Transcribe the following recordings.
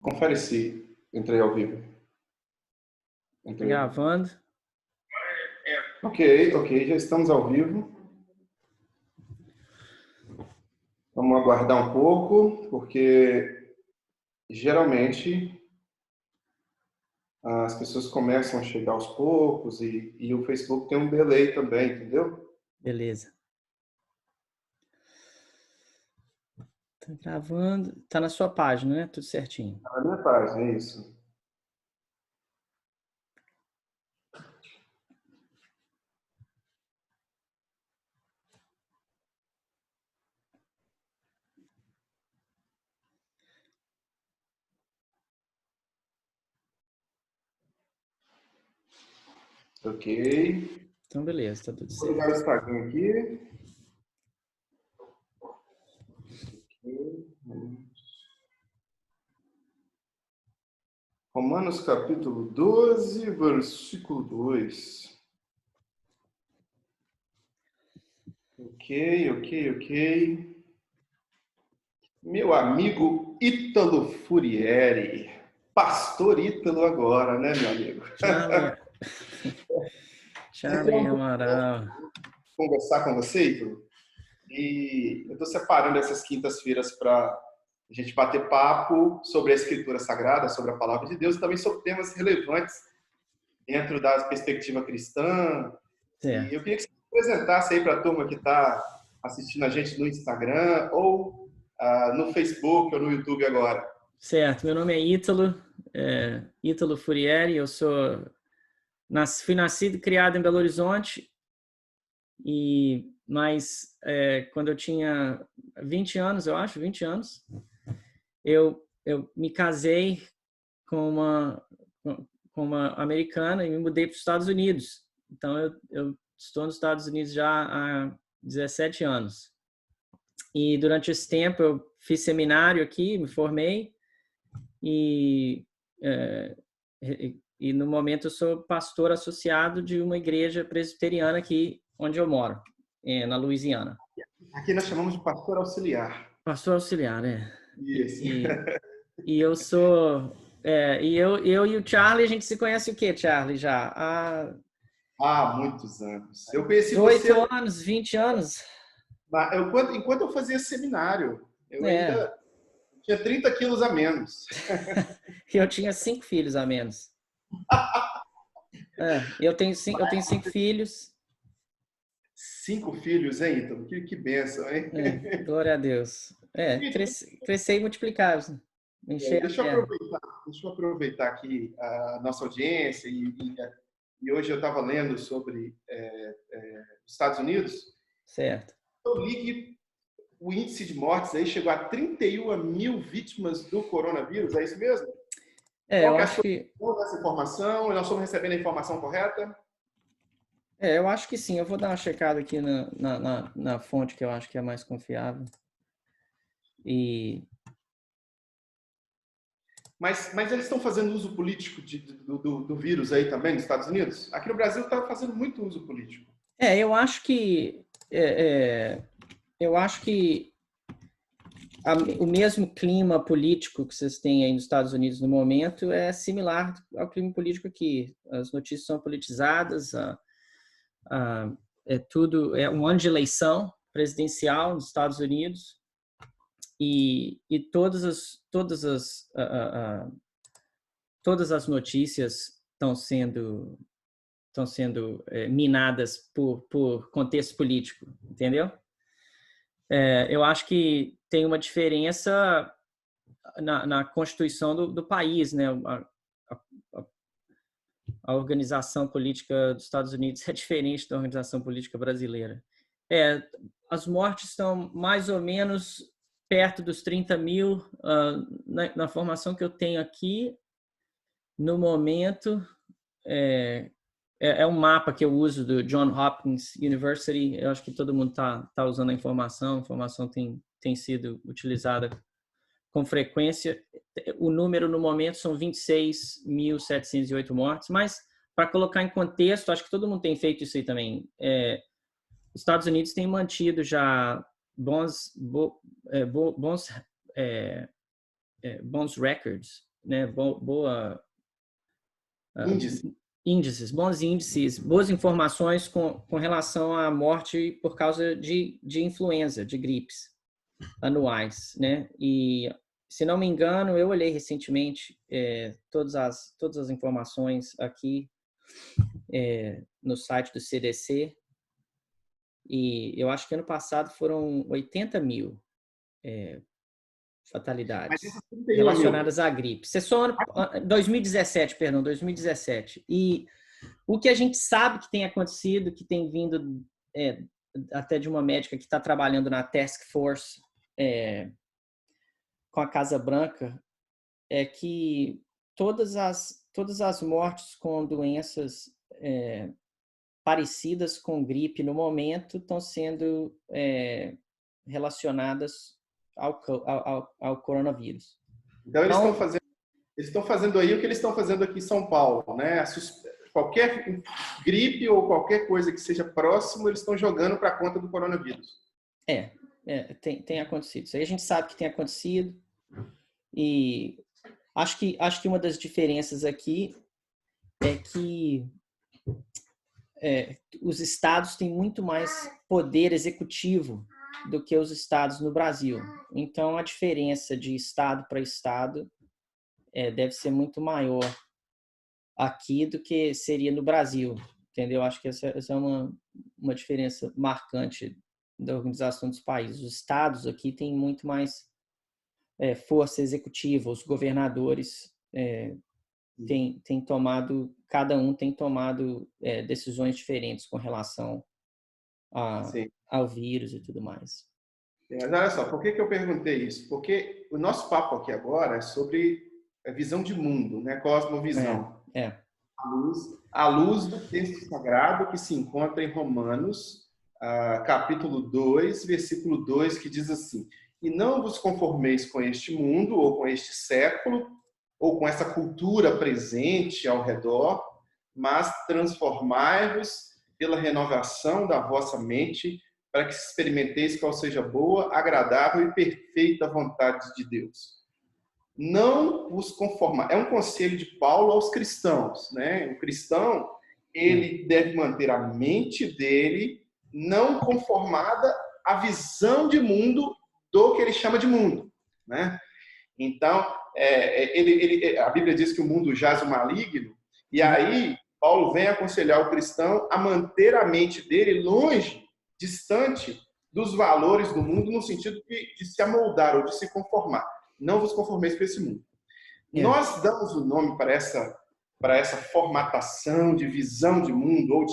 Confere se entrei ao vivo. Tá gravando. Ok, já estamos ao vivo. Vamos aguardar um pouco, porque geralmente as pessoas começam a chegar aos poucos e o Facebook tem um delay também, entendeu? Beleza. Tá gravando. Tá na sua página, né? Tudo certinho. Na minha página, é isso. Ok. Então, beleza, tá tudo Vou ligar o certo. Instagram aqui. Romanos capítulo 12, versículo 2. Ok. Meu amigo Ítalo Furieri. Pastor Ítalo agora, né, meu amigo? Charlie. Sempre é Charlie um Amaral. conversar com você, Ítalo. E eu estou separando essas quintas-feiras para a gente bater papo sobre a Escritura Sagrada, sobre a Palavra de Deus e também sobre temas relevantes dentro da perspectiva cristã. E eu Certo. queria que você se apresentasse aí para a turma que está assistindo a gente no Instagram ou no Facebook ou no YouTube agora. Certo. Meu nome é Ítalo. Ítalo Furieri. Eu fui nascido e criado em Belo Horizonte. Mas quando eu tinha 20 anos, eu acho, 20 anos, eu me casei com uma americana e me mudei para os Estados Unidos. Então, eu estou nos Estados Unidos já há 17 anos. E durante esse tempo eu fiz seminário aqui, me formei e, é, e no momento eu sou pastor associado de uma igreja presbiteriana aqui onde eu moro, na Louisiana. Aqui nós chamamos de pastor auxiliar. Pastor auxiliar, né? Isso. E eu sou... eu e o Charlie, a gente se conhece o quê, Charlie? Já há Há muitos anos. Eu conheci 18 você anos, 20 anos. enquanto eu fazia seminário. Eu É. ainda tinha 30 quilos a menos. Eu tinha 5 filhos a menos. Eu tenho cinco filhos. 5 filhos, hein, Ítalo? Que bênção, hein? Glória a Deus. Crescer e multiplicar. Encher a Deixa eu terra. aproveitar, deixa eu aproveitar aqui a nossa audiência e hoje eu estava lendo sobre os Estados Unidos. Certo. Eu li que o índice de mortes aí chegou a 31 mil vítimas do coronavírus, é isso mesmo? Qual Eu que é a acho sua que opinião dessa informação? Nós estamos recebendo a informação correta? eu acho que sim. Eu vou dar uma checada aqui na fonte que eu acho que é mais confiável. E Mas eles estão fazendo uso político do vírus aí também nos Estados Unidos? Aqui no Brasil está fazendo muito uso político. eu acho que eu acho que o mesmo clima político que vocês têm aí nos Estados Unidos no momento é similar ao clima político aqui. As notícias são politizadas, é um ano de eleição presidencial nos Estados Unidos e todas as notícias estão sendo minadas por contexto político, entendeu? Eu acho que tem uma diferença na constituição do país, né? A organização política dos Estados Unidos é diferente da organização política brasileira. As mortes estão mais ou menos perto dos 30 mil. Na formação que eu tenho aqui, no momento, é um mapa que eu uso do Johns Hopkins University. Eu acho que todo mundo tá usando a informação tem sido utilizada com frequência. O número no momento são 26.708 mortes, mas para colocar em contexto, acho que todo mundo tem feito isso aí também. Os Estados Unidos têm mantido já bons records né? Índice. Índices, bons índices, boas informações com relação à morte por causa de influenza, de gripes anuais, né? E, se não me engano, eu olhei recentemente todas as informações aqui no site do CDC, e eu acho que ano passado foram 80 mil Mas fatalidades esses 31 mil, relacionadas à gripe. Isso é só 2017, perdão, 2017. E o que a gente sabe que tem acontecido, que tem vindo até de uma médica que está trabalhando na Task Force com a Casa Branca, é que todas as mortes com doenças parecidas com gripe no momento estão sendo relacionadas ao coronavírus. então eles estão fazendo aí o que eles estão fazendo aqui em São Paulo, né? Qualquer gripe ou qualquer coisa que seja próximo, eles estão jogando para a conta do coronavírus. Tem acontecido. Isso aí a gente sabe que tem acontecido, e acho que uma das diferenças aqui é que os estados têm muito mais poder executivo do que os estados no Brasil. Então, a diferença de estado para estado deve ser muito maior aqui do que seria no Brasil, entendeu? Acho que essa é uma diferença marcante da organização dos países. Os estados aqui têm muito mais força executiva, os governadores têm tomado, cada um tem tomado decisões diferentes com relação ao vírus e tudo mais. Mas olha só, por que eu perguntei isso? Porque o nosso papo aqui agora é sobre a visão de mundo, né? Cosmovisão. À luz do texto sagrado que se encontra em Romanos, capítulo 2, versículo 2, que diz assim: e não vos conformeis com este mundo, ou com este século, ou com essa cultura presente ao redor, mas transformai-vos pela renovação da vossa mente, para que experimenteis qual seja boa, agradável e perfeita vontade de Deus. Não vos conformar. É um conselho de Paulo aos cristãos, né? O cristão, ele deve manter a mente dele não conformada à visão de mundo do que ele chama de mundo, né? Então, a Bíblia diz que o mundo jaz o maligno, e aí Paulo vem aconselhar o cristão a manter a mente dele longe, distante dos valores do mundo, no sentido de se amoldar ou de se conformar. Não vos conformeis com esse mundo. Nós damos o nome para essa formatação de visão de mundo,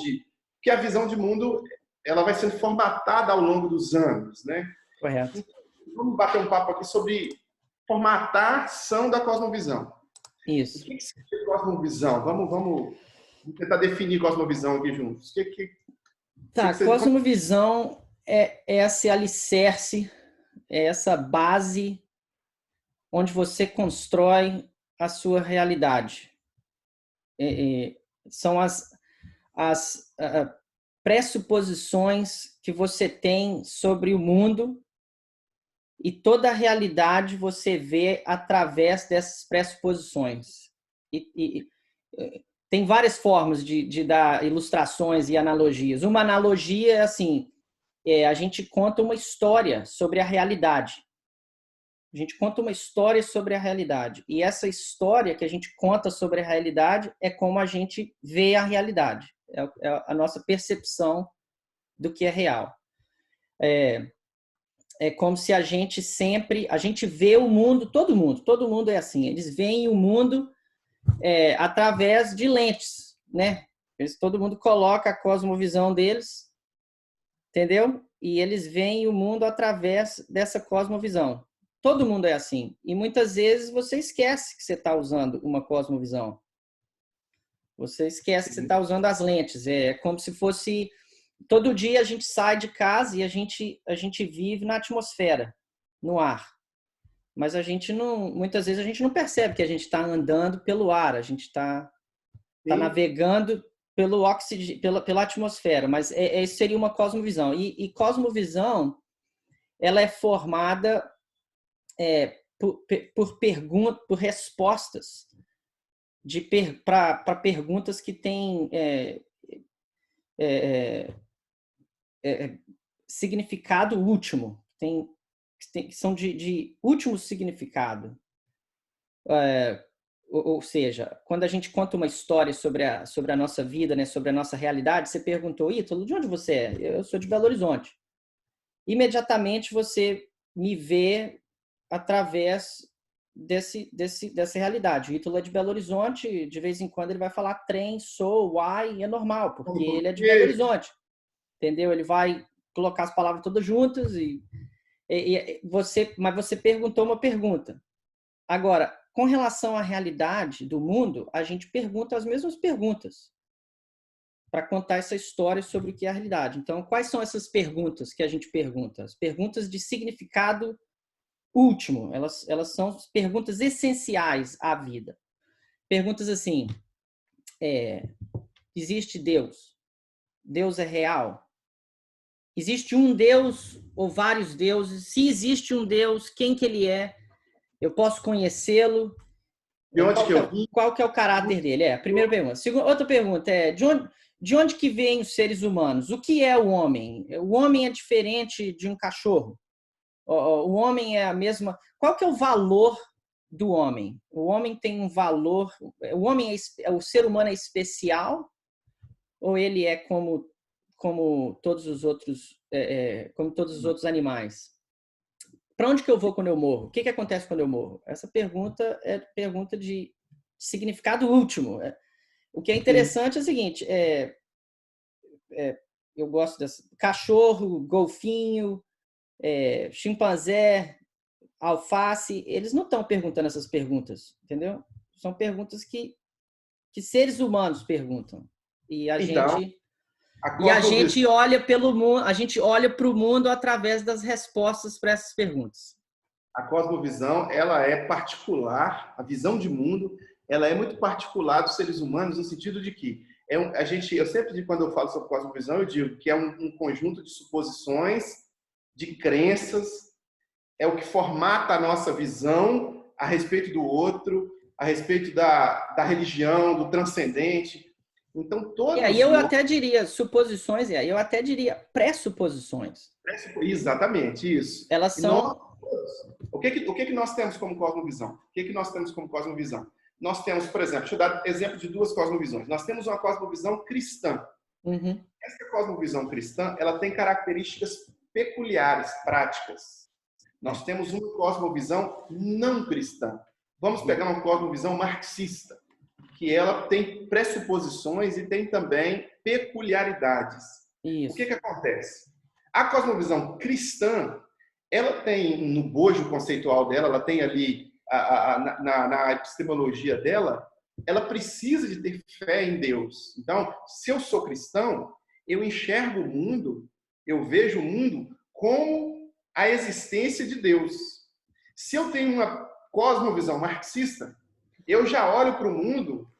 que a visão de mundo ela vai sendo formatada ao longo dos anos, né? Correto. Então, vamos bater um papo aqui sobre formatação da cosmovisão. Isso. O que é cosmovisão? Vamos tentar definir cosmovisão aqui juntos. Cosmovisão é esse alicerce, é essa base onde você constrói a sua realidade. São as pressuposições que você tem sobre o mundo, e toda a realidade você vê através dessas pressuposições. Tem várias formas de dar ilustrações e analogias. Uma analogia é assim: a gente conta uma história sobre a realidade. A gente conta uma história sobre a realidade. E essa história que a gente conta sobre a realidade é como a gente vê a realidade. É a nossa percepção do que é real. É como se a gente vê o mundo, todo mundo é assim. Eles veem o mundo através de lentes, né? Todo mundo coloca a cosmovisão deles, entendeu? E eles veem o mundo através dessa cosmovisão. Todo mundo é assim. E muitas vezes você esquece que você está usando uma cosmovisão. Você esquece que você está usando as lentes. É como se fosse... Todo dia a gente sai de casa e a gente vive na atmosfera, no ar. Mas muitas vezes a gente não percebe que a gente está andando pelo ar. A gente está navegando pelo oxigênio, pela atmosfera. Mas isso seria uma cosmovisão. E cosmovisão, ela é formada por respostas para perguntas que têm significado último, que são de último significado. Ou seja, quando a gente conta uma história sobre a nossa vida, né, sobre a nossa realidade, você perguntou, Ítalo, de onde você é? Eu sou de Belo Horizonte. Imediatamente você me vê através dessa realidade. O Ítalo é de Belo Horizonte, de vez em quando ele vai falar trem, sou, uai, é normal, porque ele é de Belo Horizonte. Entendeu? Ele vai colocar as palavras todas juntas mas você perguntou uma pergunta. Agora, com relação à realidade do mundo, a gente pergunta as mesmas perguntas para contar essa história sobre o que é a realidade. Então, quais são essas perguntas que a gente pergunta? As perguntas de significado último. Elas são perguntas essenciais à vida. Perguntas assim, existe Deus? Deus é real? Existe um Deus ou vários deuses? Se existe um Deus, quem que ele é? Eu posso conhecê-lo? De onde que eu vim? Qual que é o caráter dele? A primeira pergunta. Outra pergunta é, de onde que vêm os seres humanos? O que é o homem? O homem é diferente de um cachorro? O homem é a mesma... Qual que é o valor do homem? O homem tem um valor... O homem o ser humano é especial? Ou ele é como todos os outros animais? Para onde que eu vou quando eu morro? O que acontece quando eu morro? Essa pergunta é pergunta de significado último. O que é interessante é o seguinte, eu gosto dessa... Cachorro, golfinho, chimpanzé, alface, eles não estão perguntando essas perguntas, entendeu? São perguntas que seres humanos perguntam. E a gente olha pelo mundo, a gente olha para o mundo através das respostas para essas perguntas. A cosmovisão, ela é particular, a visão de mundo, ela é muito particular dos seres humanos no sentido de que eu sempre, quando eu falo sobre cosmovisão, eu digo que é um conjunto de suposições, de crenças, é o que formata a nossa visão a respeito do outro, a respeito da religião, do transcendente. Então, todos eu até diria suposições, eu até diria pressuposições. Exatamente, isso. Elas são... O que nós temos como cosmovisão? O que nós temos como cosmovisão? Nós temos, por exemplo, deixa eu dar exemplo de duas cosmovisões. Nós temos uma cosmovisão cristã. Uhum. Essa cosmovisão cristã, ela tem características peculiares, práticas. Nós temos uma cosmovisão não cristã. Vamos pegar uma cosmovisão marxista, que ela tem pressuposições e tem também peculiaridades. Isso. O que acontece? A cosmovisão cristã, ela tem no bojo conceitual dela, ela tem ali na epistemologia dela, ela precisa de ter fé em Deus. Então, se eu sou cristão, eu enxergo o mundo, eu vejo o mundo como a existência de Deus. Se eu tenho uma cosmovisão marxista, eu já olho para o mundo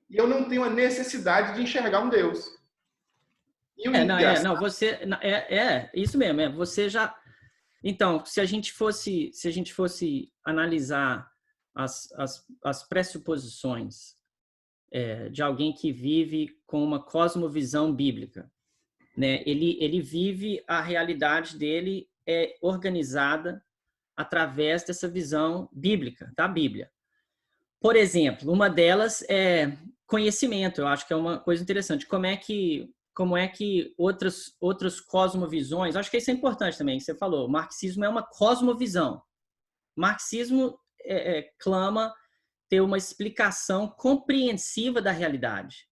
e eu não tenho a necessidade de enxergar um Deus. Isso mesmo, você já... Então, se a gente fosse analisar as pressuposições de alguém que vive com uma cosmovisão bíblica, né? Ele vive, a realidade dele é organizada através dessa visão bíblica, da Bíblia. Por exemplo, uma delas é conhecimento. Eu acho que é uma coisa interessante. Como é que outras cosmovisões... Acho que isso é importante também, que você falou. O marxismo é uma cosmovisão. O marxismo clama ter uma explicação compreensiva da realidade.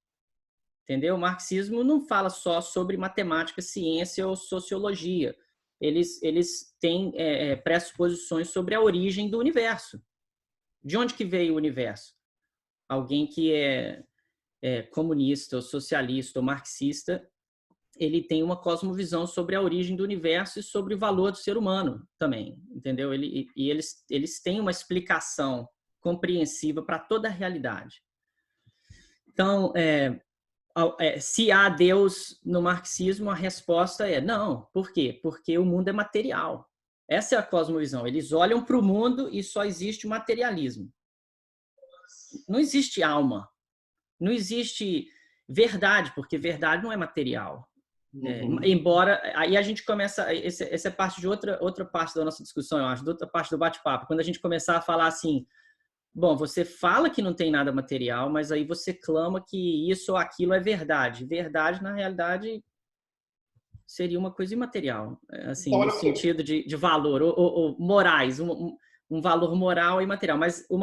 Entendeu? O marxismo não fala só sobre matemática, ciência ou sociologia. Eles têm pressuposições sobre a origem do universo. De onde que veio o universo? Alguém que é comunista, ou socialista, ou marxista, ele tem uma cosmovisão sobre a origem do universo e sobre o valor do ser humano também, entendeu? Eles têm uma explicação compreensiva para toda a realidade. Então, se há Deus no marxismo, a resposta é não. Por quê? Porque o mundo é material. Essa é a cosmovisão. Eles olham para o mundo e só existe o materialismo. Não existe alma. Não existe verdade, porque verdade não é material. Embora... Aí a gente começa... Essa é parte de outra parte da nossa discussão, eu acho, de outra parte do bate-papo. Quando a gente começar a falar assim, bom, você fala que não tem nada material, mas aí você clama que isso ou aquilo é verdade. Verdade, na realidade, seria uma coisa imaterial, assim, no sentido de valor, ou morais, um valor moral e material. Mas o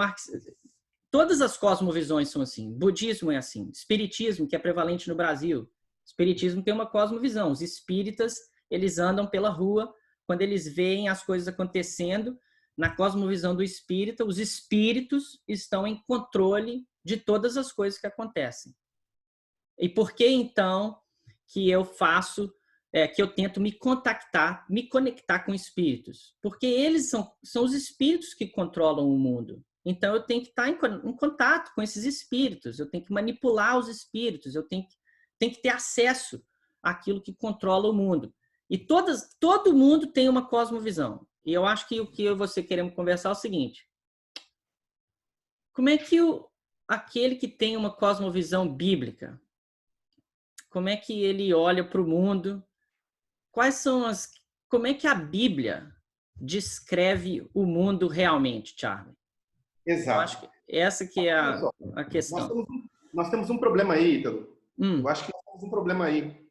todas as cosmovisões são assim. Budismo é assim. Espiritismo, que é prevalente no Brasil. Espiritismo tem uma cosmovisão. Os espíritas, eles andam pela rua, quando eles veem as coisas acontecendo, na cosmovisão do espírita, os espíritos estão em controle de todas as coisas que acontecem. E por que, então, que eu faço, que eu tento me conectar com espíritos? Porque eles são os espíritos que controlam o mundo. Então, eu tenho que estar em contato com esses espíritos, eu tenho que manipular os espíritos, eu tenho que ter acesso àquilo que controla o mundo. E todo mundo tem uma cosmovisão. E eu acho que o que eu e você queremos conversar é o seguinte: como é que aquele que tem uma cosmovisão bíblica, como é que ele olha para o mundo? Como é que a Bíblia descreve o mundo realmente, Charlie? Exato. Eu acho que essa que é a questão. Nós temos um problema aí, Ítalo. Eu acho que nós temos um problema aí.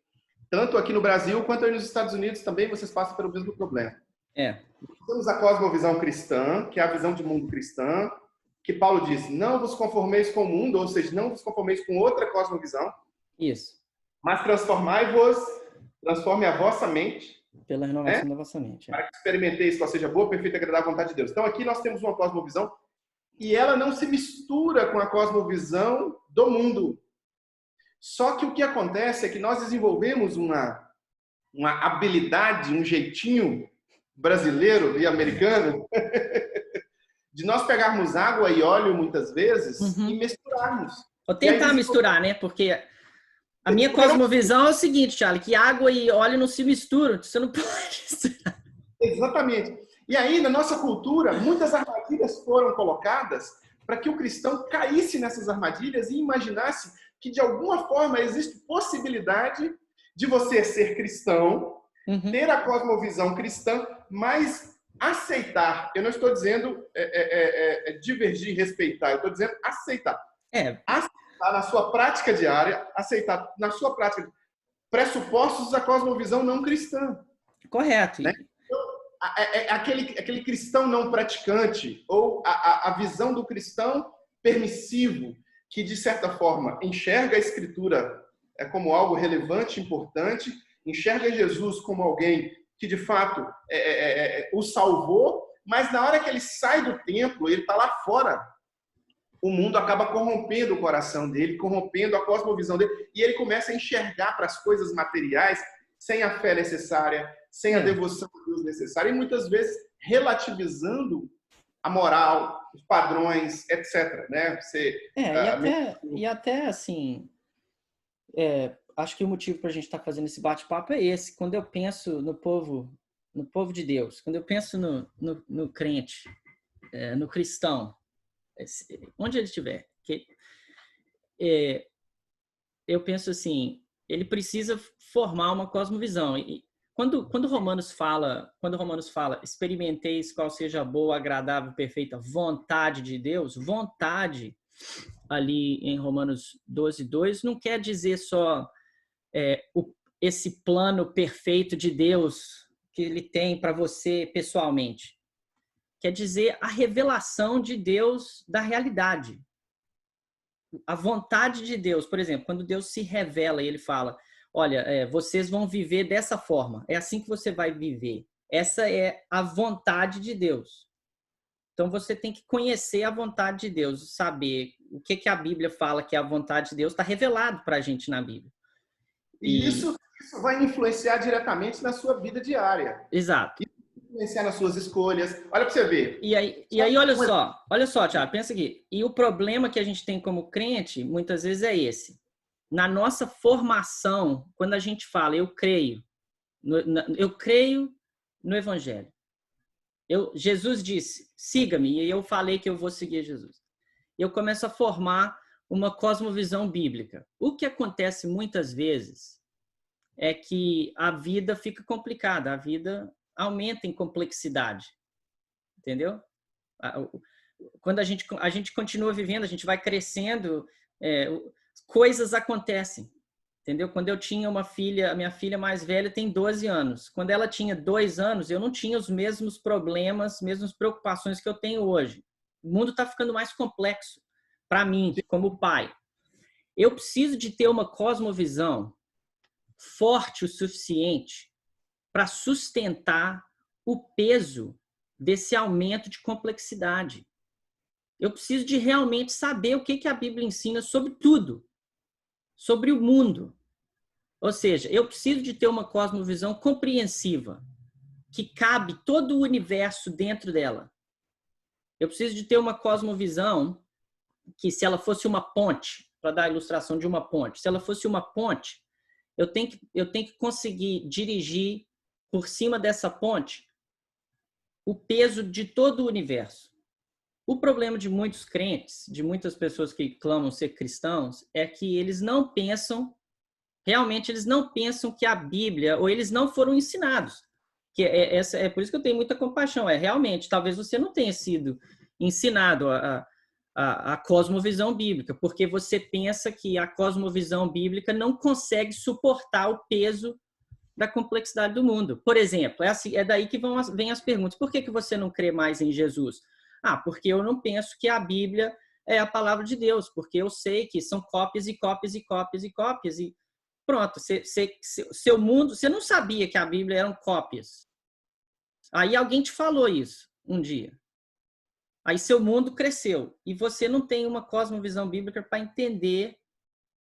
Tanto aqui no Brasil quanto aí nos Estados Unidos também vocês passam pelo mesmo problema. Nós temos a cosmovisão cristã, que é a visão de mundo cristã, que Paulo diz, não vos conformeis com o mundo, ou seja, não vos conformeis com outra cosmovisão. Isso. Mas transforme a vossa mente. Pela renovação da vossa mente. Para que experimenteis qual seja boa, perfeita e agradável vontade de Deus. Então aqui nós temos uma cosmovisão e ela não se mistura com a cosmovisão do mundo. Só que o que acontece é que nós desenvolvemos uma habilidade, um jeitinho brasileiro e americano de nós pegarmos água e óleo muitas vezes e misturarmos. Ou tentar misturar, né? Porque a minha cosmovisão é o seguinte, Charlie, que água e óleo não se misturam, você não pode misturar. Exatamente. E aí, na nossa cultura, muitas armadilhas foram colocadas para que o cristão caísse nessas armadilhas e imaginasse que, de alguma forma, existe possibilidade de você ser cristão, ter a cosmovisão cristã, mas aceitar. Eu não estou dizendo divergir, respeitar. Eu estou dizendo aceitar. Aceitar na sua prática diária, aceitar na sua prática pressupostos da cosmovisão não cristã. Correto. Né? Aquele cristão não praticante, ou a visão do cristão permissivo, que, de certa forma, enxerga a Escritura como algo relevante, importante, enxerga Jesus como alguém que, de fato, o salvou, mas na hora que ele sai do templo, ele está lá fora, o mundo acaba corrompendo o coração dele, corrompendo a cosmovisão dele, e ele começa a enxergar para as coisas materiais sem a fé necessária, sem a devoção a Deus necessária, e muitas vezes relativizando a moral, os padrões, etc. Né? E até assim, acho que o motivo para a gente estar fazendo esse bate-papo é esse. Quando eu penso no povo de Deus, quando eu penso no crente, no cristão, onde ele estiver, eu penso assim, ele precisa formar uma cosmovisão. E quando Romanos fala, experimenteis qual seja a boa, agradável, perfeita vontade de Deus, vontade ali em Romanos 12:2 não quer dizer só esse plano perfeito de Deus que ele tem para você pessoalmente. Quer dizer a revelação de Deus da realidade. A vontade de Deus, por exemplo, quando Deus se revela e ele fala, olha, vocês vão viver dessa forma, é assim que você vai viver. Essa é a vontade de Deus. Então você tem que conhecer a vontade de Deus, saber o que a Bíblia fala que é a vontade de Deus, está revelado para a gente na Bíblia. E isso vai influenciar diretamente na sua vida diária. Exato. Influenciar nas suas escolhas. Olha para você ver. E aí olha só, Thiago, pensa aqui. E o problema que a gente tem como crente, muitas vezes é esse. Na nossa formação, quando a gente fala, eu creio no Evangelho. Jesus disse, siga-me, e eu falei que eu vou seguir Jesus. Eu começo a formar uma cosmovisão bíblica. O que acontece muitas vezes é que a vida fica complicada, a vida aumenta em complexidade, entendeu? Quando a gente continua vivendo, a gente vai crescendo, coisas acontecem, entendeu? Quando eu tinha uma filha, a minha filha mais velha tem 12 anos. Quando ela tinha 2 anos, eu não tinha os mesmos problemas, mesmas preocupações que eu tenho hoje. O mundo está ficando mais complexo para mim, como pai. Eu preciso de ter uma cosmovisão forte o suficiente para sustentar o peso desse aumento de complexidade. Eu preciso de realmente saber o que a Bíblia ensina sobre tudo, sobre o mundo. Ou seja, eu preciso de ter uma cosmovisão compreensiva, que cabe todo o universo dentro dela. Eu preciso de ter uma cosmovisão que, se ela fosse uma ponte, para dar a ilustração de uma ponte, se ela fosse uma ponte, eu tenho que conseguir dirigir por cima dessa ponte o peso de todo o universo. O problema de muitos crentes, de muitas pessoas que clamam ser cristãos, é que eles não pensam, realmente eles não pensam que a Bíblia, ou eles não foram ensinados. Que é por isso que eu tenho muita compaixão. Realmente, talvez você não tenha sido ensinado a cosmovisão bíblica, porque você pensa que a cosmovisão bíblica não consegue suportar o peso da complexidade do mundo. Por exemplo, é daí que vêm as perguntas. Por que você não crê mais em Jesus? Porque eu não penso que a Bíblia é a palavra de Deus, porque eu sei que são cópias e cópias e cópias e cópias. E pronto, seu mundo... Você não sabia que a Bíblia eram cópias. Aí alguém te falou isso um dia. Aí seu mundo cresceu. E você não tem uma cosmovisão bíblica para entender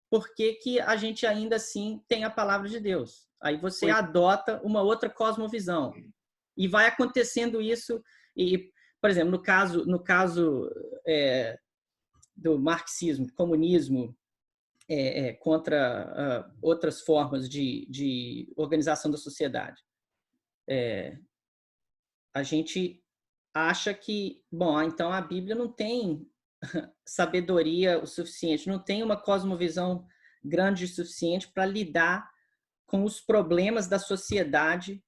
por que a gente ainda assim tem a palavra de Deus. Aí você adota uma outra cosmovisão. E vai acontecendo isso. E, por exemplo, no caso do marxismo, comunismo, contra outras formas de organização da sociedade, a gente acha que, então a Bíblia não tem sabedoria o suficiente, não tem uma cosmovisão grande o suficiente para lidar com os problemas da sociedade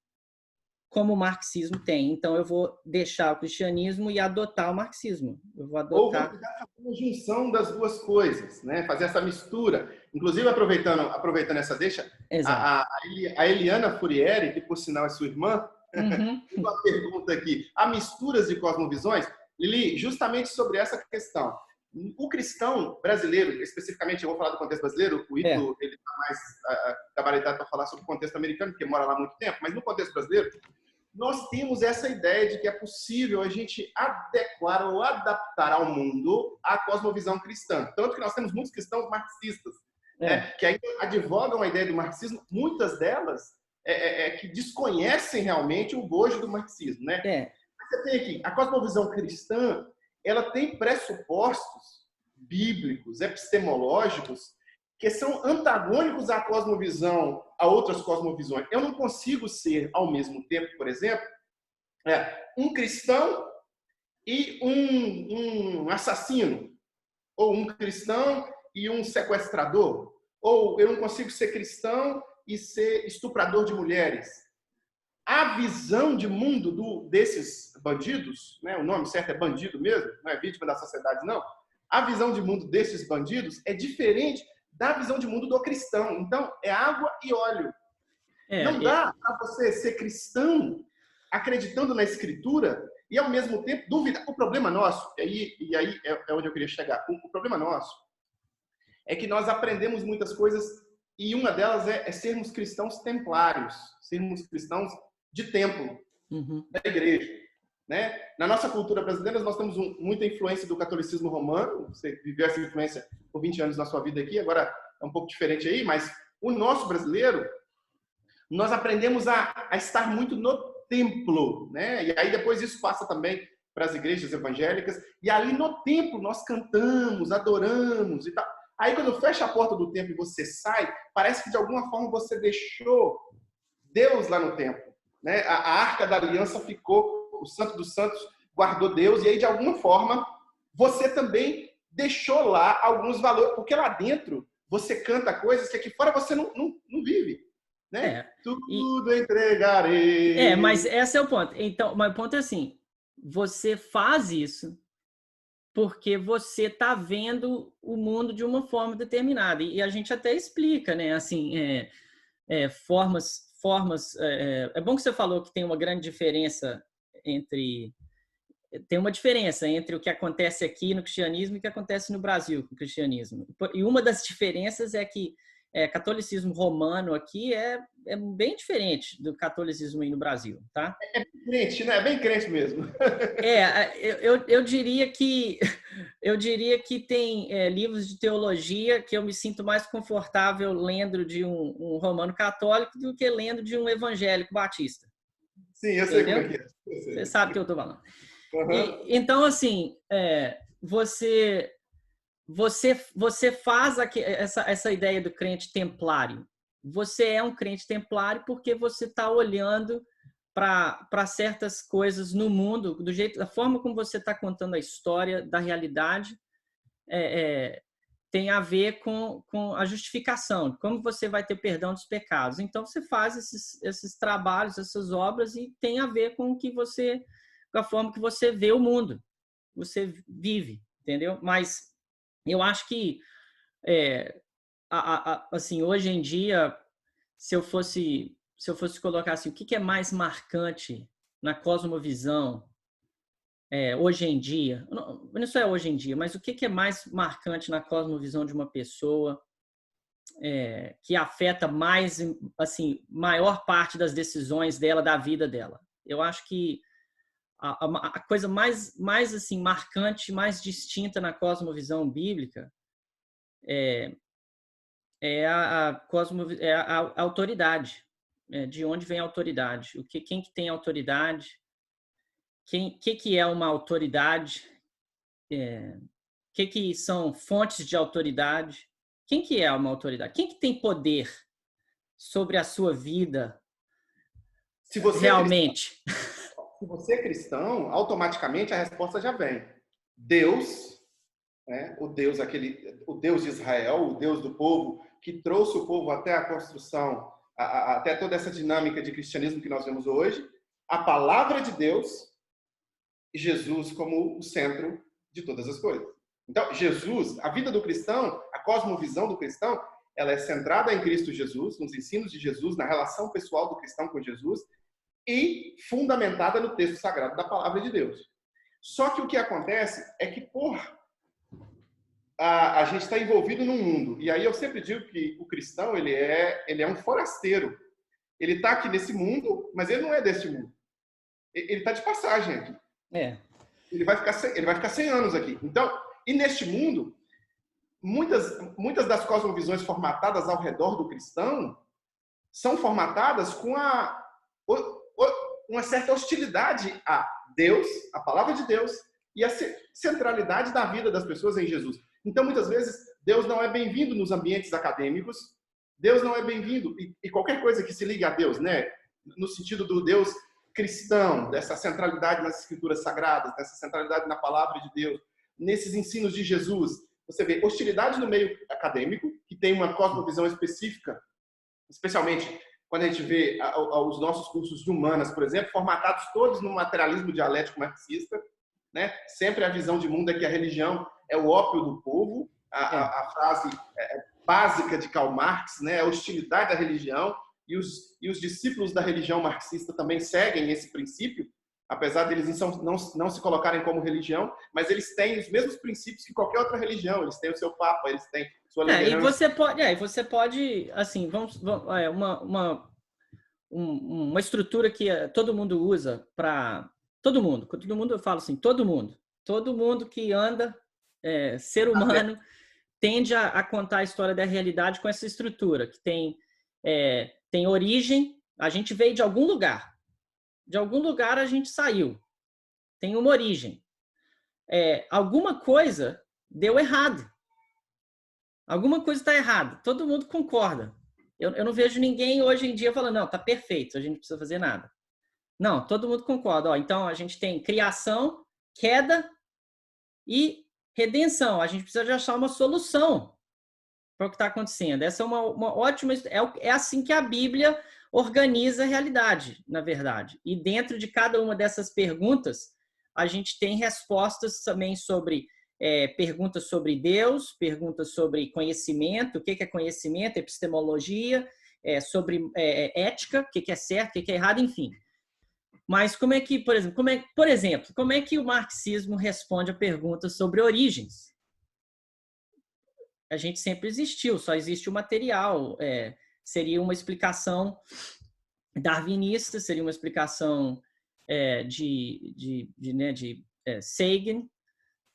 como o marxismo tem. Então, eu vou deixar o cristianismo e adotar o marxismo. Eu vou adotar... Ou fazer uma junção das duas coisas, né? Fazer essa mistura. Inclusive, aproveitando essa deixa, a Eliana Furieri, que por sinal é sua irmã, uma pergunta aqui. Há misturas de cosmovisões? Lili, justamente sobre essa questão. O cristão brasileiro, especificamente, eu vou falar do contexto brasileiro, o Ítalo ele está mais gabaritado para falar sobre o contexto americano, porque mora lá há muito tempo, mas no contexto brasileiro, nós temos essa ideia de que é possível a gente adequar ou adaptar ao mundo a cosmovisão cristã. Tanto que nós temos muitos cristãos marxistas, né, que aí advogam a ideia do marxismo, muitas delas que desconhecem realmente o bojo do marxismo, né? Você tem aqui, a cosmovisão cristã, ela tem pressupostos bíblicos, epistemológicos, que são antagônicos à cosmovisão, a outras cosmovisões. Eu não consigo ser, ao mesmo tempo, por exemplo, um cristão e um assassino, ou um cristão e um sequestrador, ou eu não consigo ser cristão e ser estuprador de mulheres. A visão de mundo desses bandidos, né, o nome certo é bandido mesmo, não é vítima da sociedade, não. A visão de mundo desses bandidos é diferente da visão de mundo do cristão. Então, é água e óleo. Não dá para você ser cristão acreditando na Escritura e, ao mesmo tempo, duvidar. O problema nosso, e aí é onde eu queria chegar, o problema nosso é que nós aprendemos muitas coisas e uma delas é sermos cristãos templários, sermos cristãos de templo, da igreja. Né? Na nossa cultura brasileira, nós temos muita influência do catolicismo romano. Você viveu essa influência por 20 anos na sua vida aqui, agora é um pouco diferente aí, mas o nosso brasileiro, nós aprendemos a estar muito no templo, né? E aí depois isso passa também para as igrejas evangélicas, e ali no templo nós cantamos, adoramos e tal. Aí quando fecha a porta do templo e você sai, parece que de alguma forma você deixou Deus lá no templo, né? A Arca da Aliança ficou o Santo dos Santos guardou Deus, e aí, de alguma forma, você também deixou lá alguns valores, porque lá dentro você canta coisas que aqui fora você não vive, né? Tudo entregarei. Mas esse é o ponto. Então, mas o ponto é assim, você faz isso porque você está vendo o mundo de uma forma determinada. E a gente até explica, né? Assim, formas. É bom que você falou que tem uma grande diferença entre. Tem uma diferença entre o que acontece aqui no cristianismo e o que acontece no Brasil com o cristianismo. E uma das diferenças é que catolicismo romano aqui é bem diferente do catolicismo aí no Brasil, tá? É crente, né? É bem crente mesmo. Eu diria que tem livros de teologia que eu me sinto mais confortável lendo de um romano católico do que lendo de um evangélico batista. Sim, eu sei como é que é. Você sabe o que eu estou falando. Uhum. Então, assim, você faz essa ideia do crente templário. Você é um crente templário porque você está olhando para certas coisas no mundo, da forma como você está contando a história da realidade, tem a ver com a justificação, como você vai ter perdão dos pecados. Então, você faz esses trabalhos, essas obras, e tem a ver com a forma que você vê o mundo, você vive, entendeu? Mas eu acho que, assim, hoje em dia, se eu fosse colocar assim, o que é mais marcante na cosmovisão hoje em dia, não só hoje em dia, mas o que é mais marcante na cosmovisão de uma pessoa que afeta mais, assim, maior parte das decisões dela, da vida dela? Eu acho que a coisa mais assim, marcante, mais distinta na cosmovisão bíblica é a autoridade. De onde vem a autoridade? Quem que tem autoridade? Que é uma autoridade? Que são fontes de autoridade? Quem que é uma autoridade? Quem que tem poder sobre a sua vida Se você realmente? Se você é cristão, automaticamente a resposta já vem. Deus, né? O Deus de Israel, o Deus do povo, que trouxe o povo até a construção, até toda essa dinâmica de cristianismo que nós vemos hoje, a palavra de Deus e Jesus como o centro de todas as coisas. Então, Jesus, a vida do cristão, a cosmovisão do cristão, ela é centrada em Cristo Jesus, nos ensinos de Jesus, na relação pessoal do cristão com Jesus, e fundamentada no texto sagrado da palavra de Deus. Só que o que acontece é que, a gente está envolvido num mundo. E aí eu sempre digo que o cristão, ele é um forasteiro. Ele está aqui nesse mundo, mas ele não é desse mundo. Ele está de passagem aqui. Ele vai ficar 100 anos aqui. Então, e neste mundo, muitas das cosmovisões formatadas ao redor do cristão são formatadas com uma certa hostilidade a Deus, a palavra de Deus, e a centralidade da vida das pessoas em Jesus. Então, muitas vezes, Deus não é bem-vindo nos ambientes acadêmicos, Deus não é bem-vindo, e qualquer coisa que se ligue a Deus, né? No sentido do Deus cristão, dessa centralidade nas escrituras sagradas, dessa centralidade na palavra de Deus, nesses ensinos de Jesus. Você vê hostilidade no meio acadêmico, que tem uma cosmovisão específica, especialmente quando a gente vê os nossos cursos de humanas, por exemplo, formatados todos no materialismo dialético marxista, né? Sempre a visão de mundo é que a religião é o ópio do povo, a frase básica de Karl Marx, né? A hostilidade à religião, e os discípulos da religião marxista também seguem esse princípio, apesar de eles não se colocarem como religião, mas eles têm os mesmos princípios que qualquer outra religião. Eles têm o seu papa, eles têm sua liderança. E você pode, assim, uma estrutura que todo mundo usa para todo mundo eu falo assim, todo mundo que anda, ser humano, tende a contar a história da realidade com essa estrutura que tem origem. A gente veio de algum lugar a gente saiu, tem uma origem, alguma coisa deu errado, alguma coisa está errada, todo mundo concorda. Eu não vejo ninguém hoje em dia falando, não, tá perfeito, a gente não precisa fazer nada. Não, todo mundo concorda. Ó, então, a gente tem criação, queda e redenção. A gente precisa de achar uma solução para o que está acontecendo. Essa é uma ótima... É assim que a Bíblia organiza a realidade, na verdade. E dentro de cada uma dessas perguntas, a gente tem respostas também sobre... perguntas sobre Deus, perguntas sobre conhecimento, o que é conhecimento, epistemologia, sobre ética, o que é certo, o que é errado, enfim. Mas como é que, por exemplo, como é que o marxismo responde a perguntas sobre origens? A gente sempre existiu, só existe o material. Seria uma explicação darwinista, seria uma explicação de Sagan.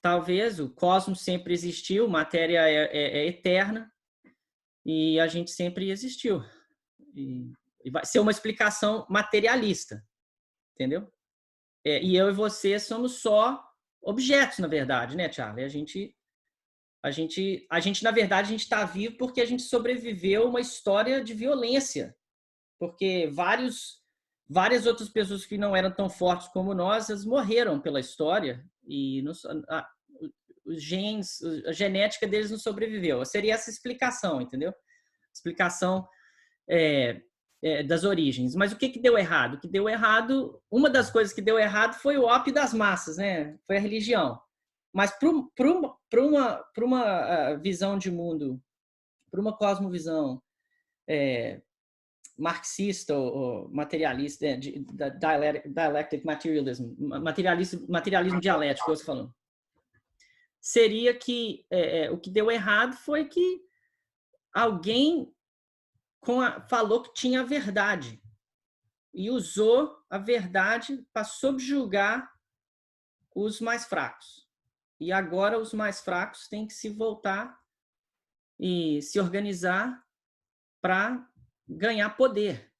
Talvez o cosmos sempre existiu, matéria é eterna e a gente sempre existiu. E vai ser uma explicação materialista, entendeu? E eu e você somos só objetos, na verdade, né, Charlie? A gente, na verdade, a gente está vivo porque a gente sobreviveu a uma história de violência, porque várias outras pessoas que não eram tão fortes como nós, elas morreram pela história e os genes, a genética deles não sobreviveu. Seria essa explicação, entendeu? Explicação das origens. Mas o que deu errado? O que deu errado, uma das coisas que deu errado foi o ópio das massas, né? Foi a religião. Mas para uma visão de mundo, para uma cosmovisão marxista ou materialista, dialectic materialism, materialismo dialético, que você falou, seria que o que deu errado foi que alguém falou que tinha a verdade e usou a verdade para subjugar os mais fracos. E agora os mais fracos têm que se voltar e se organizar para ganhar poder.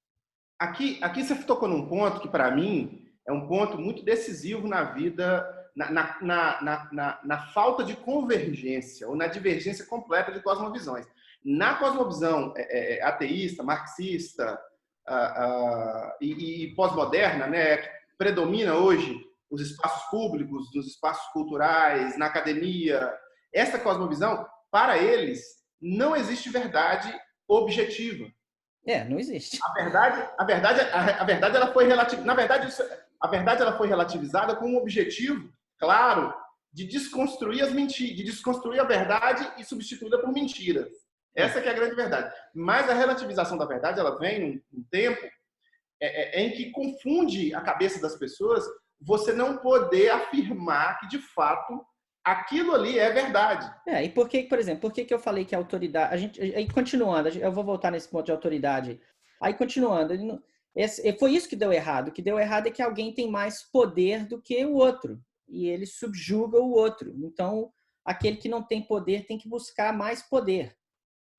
Aqui você tocou num ponto que, para mim, é um ponto muito decisivo na vida, na falta de convergência ou na divergência completa de cosmovisões. Na cosmovisão ateísta, marxista e pós-moderna, né, que predomina hoje os espaços públicos, nos espaços culturais, na academia, essa cosmovisão, para eles, não existe verdade objetiva. Não existe. A verdade ela foi ela foi relativizada com um objetivo claro de desconstruir as mentiras, de desconstruir a verdade e substituí-la por mentiras. Essa que é a grande verdade. Mas a relativização da verdade, ela vem num tempo em que confunde a cabeça das pessoas você não poder afirmar que, de fato, aquilo ali é verdade. E por que, por exemplo, por que eu falei que a autoridade... Aí, continuando, eu vou voltar nesse ponto de autoridade. Aí, continuando, foi isso que deu errado. O que deu errado é que alguém tem mais poder do que o outro. E ele subjuga o outro. Então, aquele que não tem poder tem que buscar mais poder.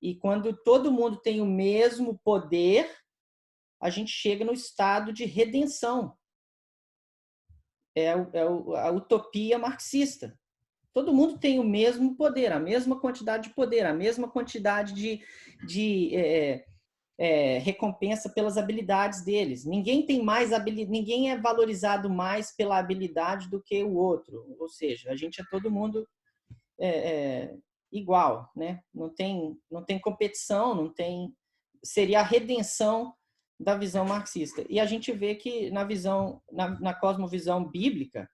E quando todo mundo tem o mesmo poder, a gente chega no estado de redenção. A utopia marxista. Todo mundo tem o mesmo poder, a mesma quantidade de poder, a mesma quantidade de recompensa pelas habilidades deles. Ninguém tem mais ninguém é valorizado mais pela habilidade do que o outro. Ou seja, a gente é todo mundo igual, né? Não tem competição, não tem. Seria a redenção da visão marxista. E a gente vê que na cosmovisão bíblica,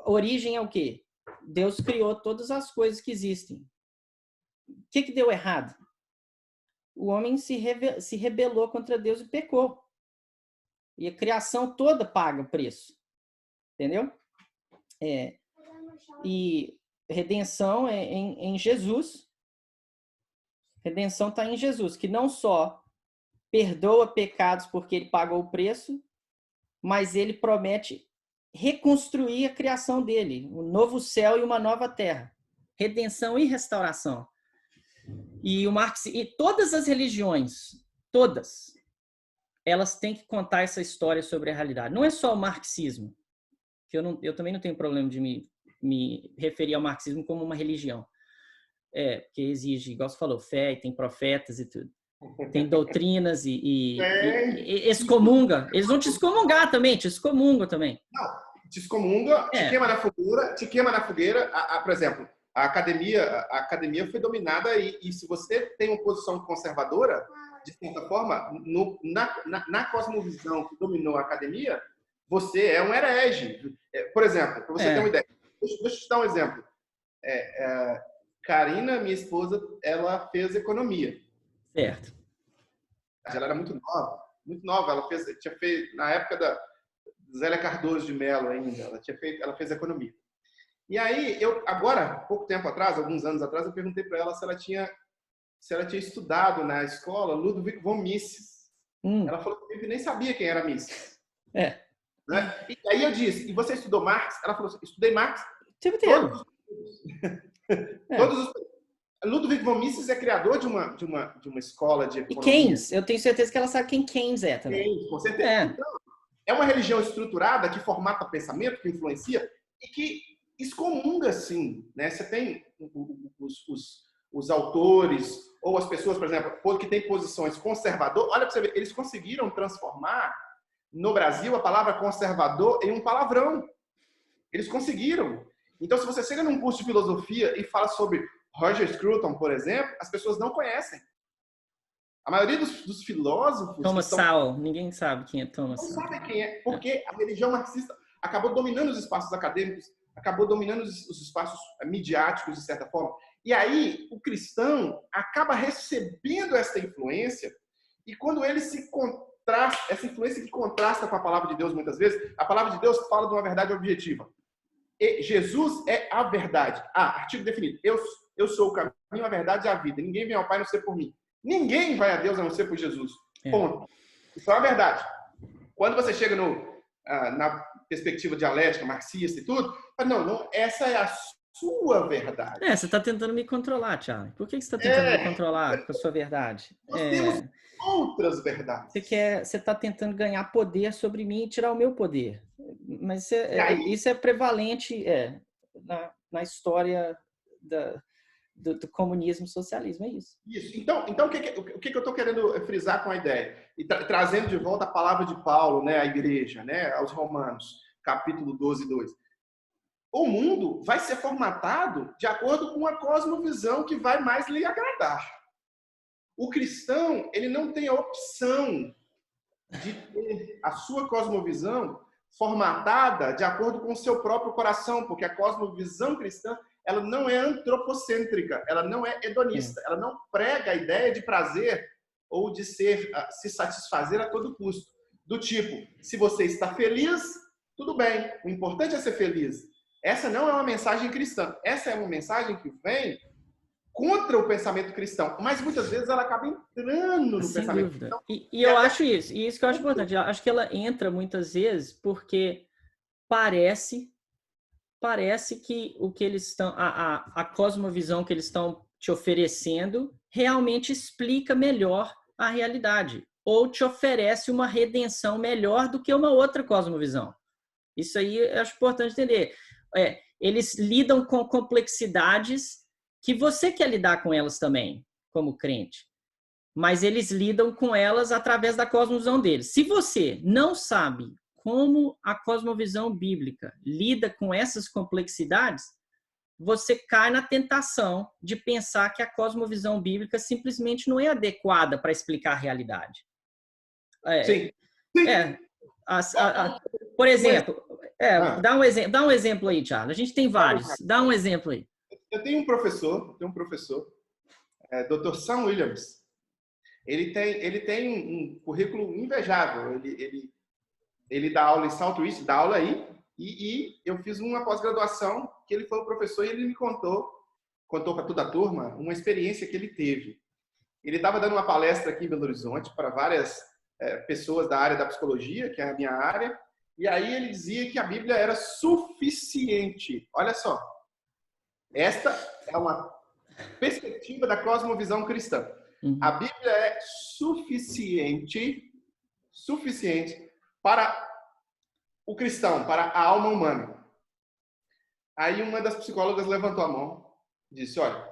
origem é o quê? Deus criou todas as coisas que existem. O que deu errado? O homem se rebelou contra Deus e pecou. E a criação toda paga o preço. Entendeu? E redenção é em Jesus. Redenção está em Jesus, que não só perdoa pecados porque ele pagou o preço, mas ele promete reconstruir a criação dele, um novo céu e uma nova terra. Redenção e restauração. E todas as religiões, todas, elas têm que contar essa história sobre a realidade. Não é só o marxismo, que eu também não tenho problema de me referir ao marxismo como uma religião. Porque exige, igual você falou, fé e tem profetas e tudo. tem doutrinas Tem. e excomunga. Eles vão te excomungar também, te excomungam também. Não, te excomunga, te queima na fogueira, te queima na fogueira. Por exemplo, a academia foi dominada e se você tem uma posição conservadora, de certa forma, na cosmovisão que dominou a academia, você é um herege. Por exemplo, para você ter uma ideia, deixa eu te dar um exemplo. Karina, minha esposa, ela fez economia. Certo. Ela era muito nova. Ela tinha feito na época da Zélia Cardoso de Mello ainda. Ela fez economia. E aí, agora, pouco tempo atrás, alguns anos atrás, eu perguntei para ela se ela tinha estudado na escola Ludwig von Mises. Ela falou que eu nem sabia quem era Mises. Né? E aí eu disse, e você estudou Marx? Ela falou assim, estudei Marx. Todos os Ludwig von Mises é criador de uma escola de economia. E Keynes, eu tenho certeza que ela sabe quem Keynes é também. Keynes, com certeza. Então, é uma religião estruturada que formata pensamento, que influencia e que excomunga, sim. Né? Você tem os autores ou as pessoas, por exemplo, que têm posições conservadoras. Olha para você ver, eles conseguiram transformar no Brasil a palavra conservador em um palavrão. Eles conseguiram. Então, se você chega num curso de filosofia e fala sobre Roger Scruton, por exemplo, as pessoas não conhecem. A maioria dos filósofos... Thomas Sowell, ninguém sabe quem é Thomas Sowell. Não sabe quem é, porque a religião marxista acabou dominando os espaços acadêmicos, acabou dominando os espaços midiáticos, de certa forma. E aí, o cristão acaba recebendo essa influência, e quando ele se contrasta, essa influência que contrasta com a palavra de Deus, muitas vezes, a palavra de Deus fala de uma verdade objetiva. E Jesus é a verdade. Artigo definido. Eu sou o caminho, a verdade e a vida. Ninguém vem ao Pai a não ser por mim. Ninguém vai a Deus a não ser por Jesus. Ponto. Isso é a verdade. Quando você chega na perspectiva dialética, marxista e tudo, não, essa é a sua verdade. Você está tentando me controlar, Thiago. Por que você está tentando me controlar com a sua verdade? Nós temos outras verdades. Você está tentando ganhar poder sobre mim e tirar o meu poder. Mas isso é prevalente na história do comunismo e socialismo, é isso. Isso. Então o que eu estou querendo frisar com a ideia? E trazendo de volta a palavra de Paulo, né, à igreja, né, aos Romanos, capítulo 12, 2. O mundo vai ser formatado de acordo com a cosmovisão que vai mais lhe agradar. O cristão, ele não tem a opção de ter a sua cosmovisão formatada de acordo com o seu próprio coração, porque a cosmovisão cristã, ela não é antropocêntrica, ela não é hedonista, ela não prega a ideia de prazer ou de se satisfazer a todo custo. Do tipo, se você está feliz, tudo bem, o importante é ser feliz. Essa não é uma mensagem cristã, essa é uma mensagem que vem contra o pensamento cristão, mas muitas vezes ela acaba entrando no Sem pensamento dúvida. cristão. E eu acho isso, e isso que eu acho importante. Eu acho que ela entra muitas vezes porque parece que o que eles estão, a cosmovisão que eles estão te oferecendo realmente explica melhor a realidade, ou te oferece uma redenção melhor do que uma outra cosmovisão. Isso aí eu acho importante entender. Eles lidam com complexidades que você quer lidar com elas também, como crente. Mas eles lidam com elas através da cosmovisão deles. Se você não sabe como a cosmovisão bíblica lida com essas complexidades, você cai na tentação de pensar que a cosmovisão bíblica simplesmente não é adequada para explicar a realidade. Sim. Por exemplo, dá um exemplo aí, Thiago. A gente tem vários. Dá um exemplo aí. Eu tenho um professor, Dr. Sam Williams. Ele tem um currículo invejável. Ele dá aula em Southwest, dá aula aí, e eu fiz uma pós-graduação que ele foi o professor e ele me contou para toda a turma uma experiência que ele teve. Ele estava dando uma palestra aqui em Belo Horizonte para várias pessoas da área da psicologia, que é a minha área, e aí ele dizia que a Bíblia era suficiente. Olha só, esta é uma perspectiva da cosmovisão cristã. A Bíblia é suficiente para o cristão, para a alma humana. Aí uma das psicólogas levantou a mão e disse, olha,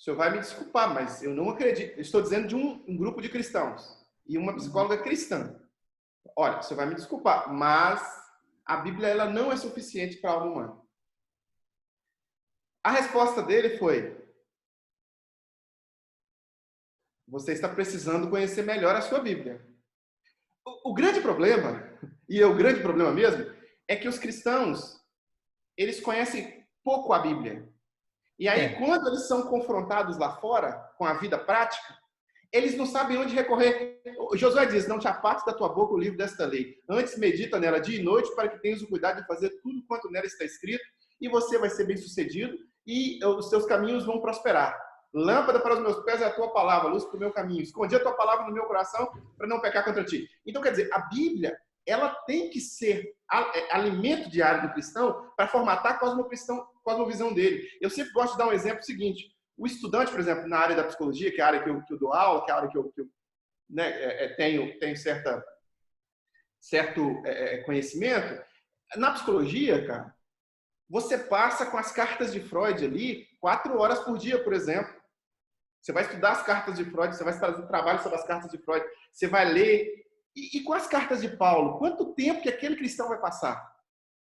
senhor vai me desculpar, mas eu não acredito. Eu estou dizendo de um grupo de cristãos e uma psicóloga cristã. Olha, o senhor vai me desculpar, mas a Bíblia ela não é suficiente para a alma humana. A resposta dele foi: você está precisando conhecer melhor a sua Bíblia. O grande problema, e é o grande problema mesmo, é que os cristãos, eles conhecem pouco a Bíblia. E aí, quando eles são confrontados lá fora, com a vida prática, eles não sabem onde recorrer. Josué diz: não te apartes da tua boca o livro desta lei. Antes medita nela dia e noite, para que tenhas o cuidado de fazer tudo quanto nela está escrito, e você vai ser bem-sucedido, e os seus caminhos vão prosperar. Lâmpada para os meus pés é a tua palavra, luz para o meu caminho. Escondi a tua palavra no meu coração, para não pecar contra ti. Então, quer dizer, a Bíblia, ela tem que ser alimento diário do cristão para formatar a cosmovisão dele. Eu sempre gosto de dar um exemplo seguinte. O estudante, por exemplo, na área da psicologia, que é a área que eu dou aula, que é a área que eu né, tenho certo conhecimento, na psicologia, cara, você passa com as cartas de Freud ali 4 horas por dia, por exemplo. Você vai estudar as cartas de Freud, você vai fazer um trabalho sobre as cartas de Freud, você vai ler. E com as cartas de Paulo, quanto tempo que aquele cristão vai passar?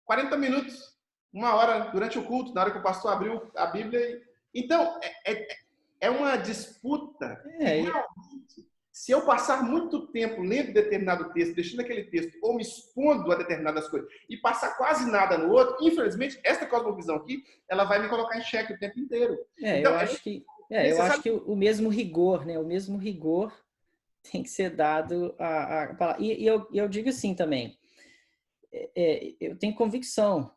40 minutos, 1 hora durante o culto, na hora que o pastor abriu a Bíblia. Então, é uma disputa. Realmente, se eu passar muito tempo lendo determinado texto, deixando aquele texto, ou me expondo a determinadas coisas, e passar quase nada no outro, infelizmente, essa cosmovisão aqui, ela vai me colocar em xeque o tempo inteiro. Então, eu acho que o mesmo rigor, né? O mesmo rigor tem que ser dado a palavra. E eu digo assim também, eu tenho convicção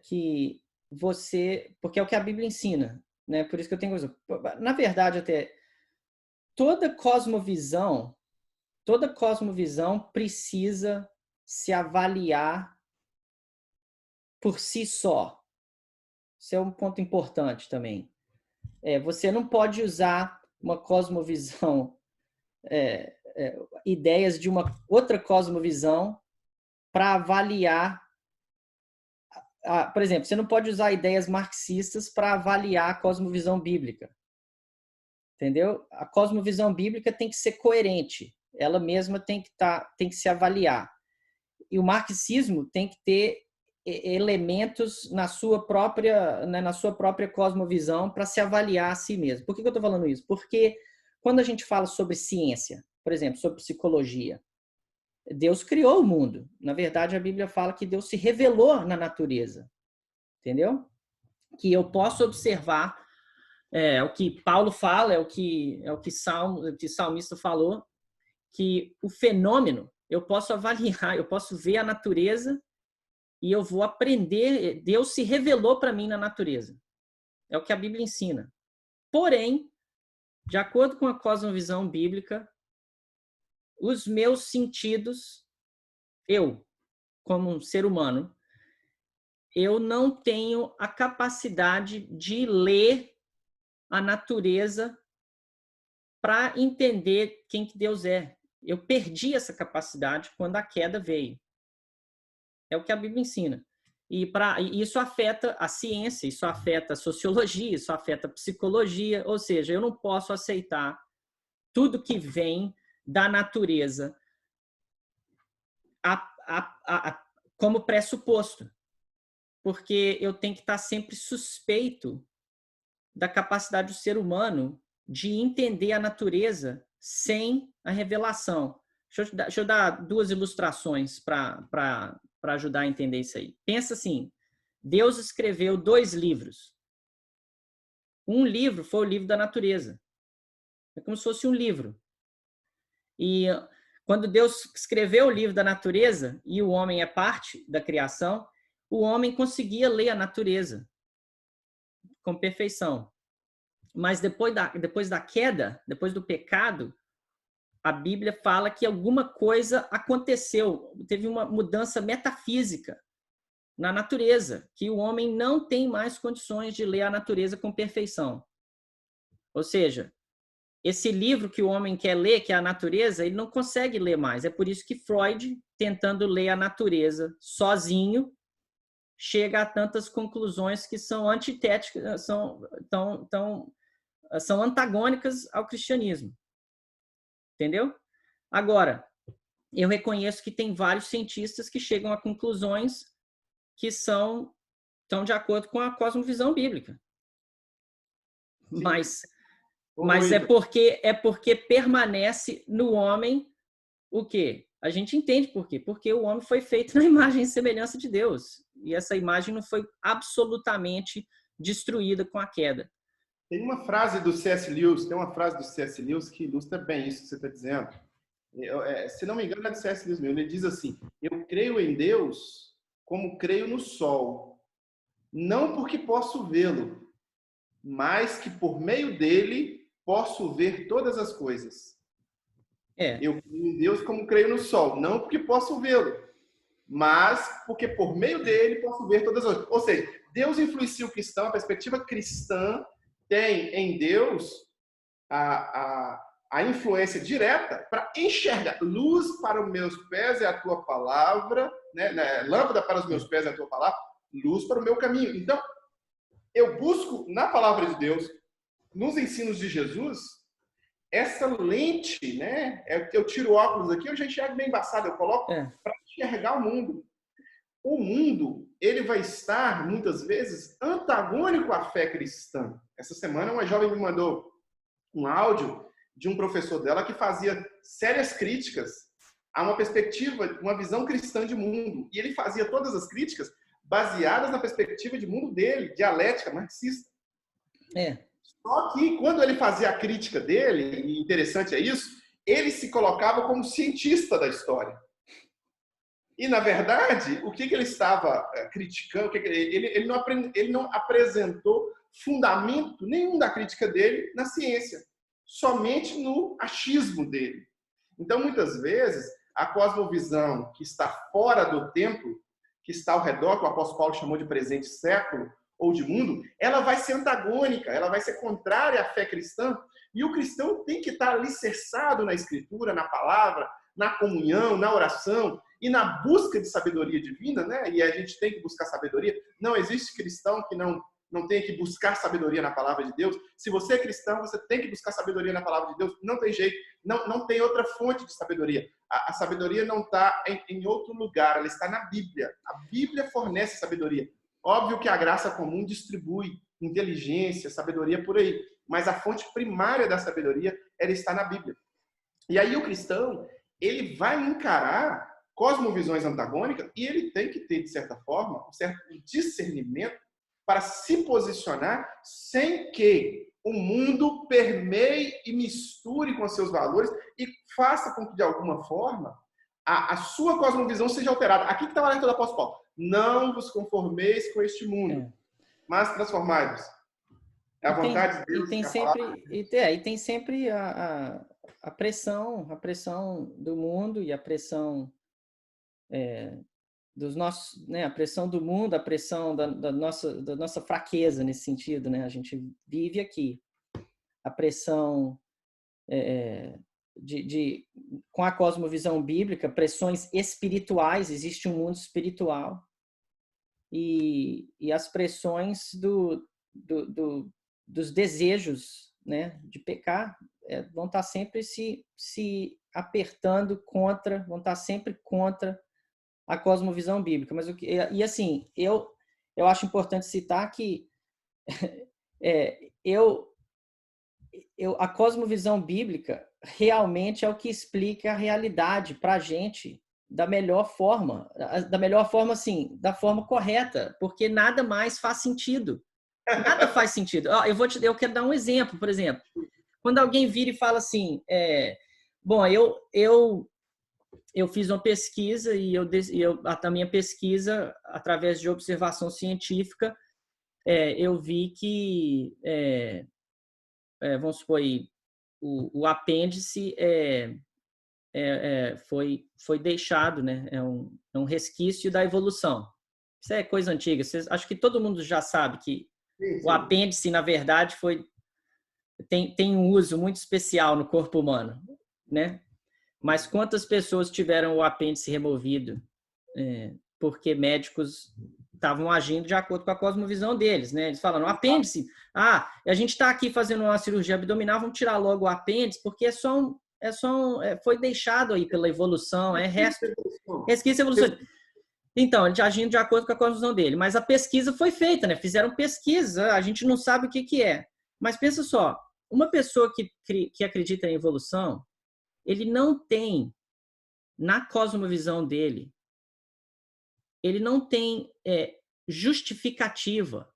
que você... Porque é o que a Bíblia ensina, né? Por isso que eu tenho... Na verdade, até, toda cosmovisão precisa se avaliar por si só. Isso é um ponto importante também. Você não pode usar uma cosmovisão, ideias de uma outra cosmovisão para avaliar. Por exemplo, você não pode usar ideias marxistas para avaliar a cosmovisão bíblica. Entendeu? A cosmovisão bíblica tem que ser coerente. Ela mesma tem que se avaliar. E o marxismo tem que ter elementos na sua própria cosmovisão para se avaliar a si mesmo. Por que eu estou falando isso? Porque quando a gente fala sobre ciência, por exemplo, sobre psicologia, Deus criou o mundo. Na verdade, a Bíblia fala que Deus se revelou na natureza. Entendeu? Que eu posso observar, o que Paulo fala, é o que salmista falou, que o fenômeno eu posso avaliar, eu posso ver a natureza e eu vou aprender. Deus se revelou para mim na natureza. É o que a Bíblia ensina. Porém, de acordo com a cosmovisão bíblica, os meus sentidos, eu, como um ser humano, eu não tenho a capacidade de ler a natureza para entender quem que Deus é. Eu perdi essa capacidade quando a queda veio. É o que a Bíblia ensina. E isso afeta a ciência, isso afeta a sociologia, isso afeta a psicologia. Ou seja, eu não posso aceitar tudo que vem da natureza como pressuposto. Porque eu tenho que estar sempre suspeito da capacidade do ser humano de entender a natureza sem a revelação. Deixa eu dar 2 ilustrações para ajudar a entender isso aí. Pensa assim, Deus escreveu 2 livros. Um livro foi o livro da natureza. É como se fosse um livro. E quando Deus escreveu o livro da natureza, e o homem é parte da criação, o homem conseguia ler a natureza com perfeição. Mas depois da queda, depois do pecado, a Bíblia fala que alguma coisa aconteceu, teve uma mudança metafísica na natureza, que o homem não tem mais condições de ler a natureza com perfeição. Ou seja, esse livro que o homem quer ler, que é a natureza, ele não consegue ler mais. É por isso que Freud, tentando ler a natureza sozinho, chega a tantas conclusões que são antitéticas, são antagônicas ao cristianismo. Entendeu? Agora, eu reconheço que tem vários cientistas que chegam a conclusões que estão de acordo com a cosmovisão bíblica. Mas é porque permanece no homem o quê? A gente entende por quê? Porque o homem foi feito na imagem e semelhança de Deus. E essa imagem não foi absolutamente destruída com a queda. Tem uma frase do C.S. Lewis, que ilustra bem isso que você está dizendo. Se não me engano, é do C.S. Lewis mesmo. Ele diz assim: eu creio em Deus como creio no sol, não porque posso vê-lo, mas que por meio dele posso ver todas as coisas. Eu creio em Deus como creio no sol, não porque posso vê-lo, mas porque por meio dele posso ver todas as coisas. Ou seja, Deus influencia o cristão, a perspectiva cristã tem em Deus a influência direta para enxergar. Luz para os meus pés é a tua palavra, né? Lâmpada para os meus pés é a tua palavra, luz para o meu caminho. Então, eu busco na palavra de Deus, nos ensinos de Jesus, essa lente, né? Eu tiro o óculos aqui, eu já enxergo bem embaçado, eu coloco para enxergar o mundo. O mundo, ele vai estar, muitas vezes, antagônico à fé cristã. Essa semana, uma jovem me mandou um áudio de um professor dela que fazia sérias críticas a uma perspectiva, uma visão cristã de mundo. E ele fazia todas as críticas baseadas na perspectiva de mundo dele, dialética, marxista. Só que, quando ele fazia a crítica dele, e interessante é isso, ele se colocava como cientista da história. E, na verdade, o que ele estava criticando, ele não apresentou fundamento nenhum da crítica dele na ciência, somente no achismo dele. Então, muitas vezes, a cosmovisão que está fora do templo, que está ao redor, que o apóstolo Paulo chamou de presente século, ou de mundo, ela vai ser antagônica, ela vai ser contrária à fé cristã, e o cristão tem que estar alicerçado na Escritura, na palavra, na comunhão, na oração e na busca de sabedoria divina, né? E a gente tem que buscar sabedoria. Não existe cristão que não tenha que buscar sabedoria na palavra de Deus. Se você é cristão, você tem que buscar sabedoria na palavra de Deus. Não tem jeito, não tem outra fonte de sabedoria. A sabedoria não está em outro lugar, ela está na Bíblia. A Bíblia fornece sabedoria. Óbvio que a graça comum distribui inteligência, sabedoria por aí, mas a fonte primária da sabedoria, ela está na Bíblia. E aí o cristão, ele vai encarar cosmovisões antagônicas e ele tem que ter, de certa forma, um certo discernimento para se posicionar sem que o mundo permeie e misture com seus valores e faça com que, de alguma forma, a sua cosmovisão seja alterada. Aqui que está o alerta do apóstolo Paulo. Não vos conformeis com este mundo, mas transformai-vos. É a vontade de Deus. E tem sempre a pressão do mundo e a pressão dos nossos, né? A pressão do mundo, a pressão da nossa fraqueza nesse sentido, né? A gente vive aqui. A pressão com a cosmovisão bíblica, pressões espirituais, existe um mundo espiritual e as pressões dos desejos, né, de pecar vão estar sempre se apertando contra, vão estar sempre contra a cosmovisão bíblica. Mas assim, eu acho importante citar que a cosmovisão bíblica realmente é o que explica a realidade para a gente da melhor forma, assim, da forma correta, porque nada mais faz sentido. Nada faz sentido. Eu quero dar um exemplo, por exemplo. Quando alguém vira e fala assim, bom, eu fiz uma pesquisa e a minha pesquisa, através de observação científica, eu vi que, vamos supor aí, o apêndice foi deixado, né? É um resquício da evolução. Isso é coisa antiga. Acho que todo mundo já sabe que o apêndice, na verdade, tem um uso muito especial no corpo humano, né? Mas quantas pessoas tiveram o apêndice removido porque médicos estavam agindo de acordo com a cosmovisão deles, né? Eles falam, o apêndice, a gente está aqui fazendo uma cirurgia abdominal, vamos tirar logo o apêndice, porque foi deixado aí pela evolução, resquício evolução. Então, ele agindo de acordo com a cosmovisão dele, mas a pesquisa foi feita, né? Fizeram pesquisa, a gente não sabe o que é. Mas pensa só, uma pessoa que acredita em evolução, ele não tem, na cosmovisão dele, ele não tem justificativa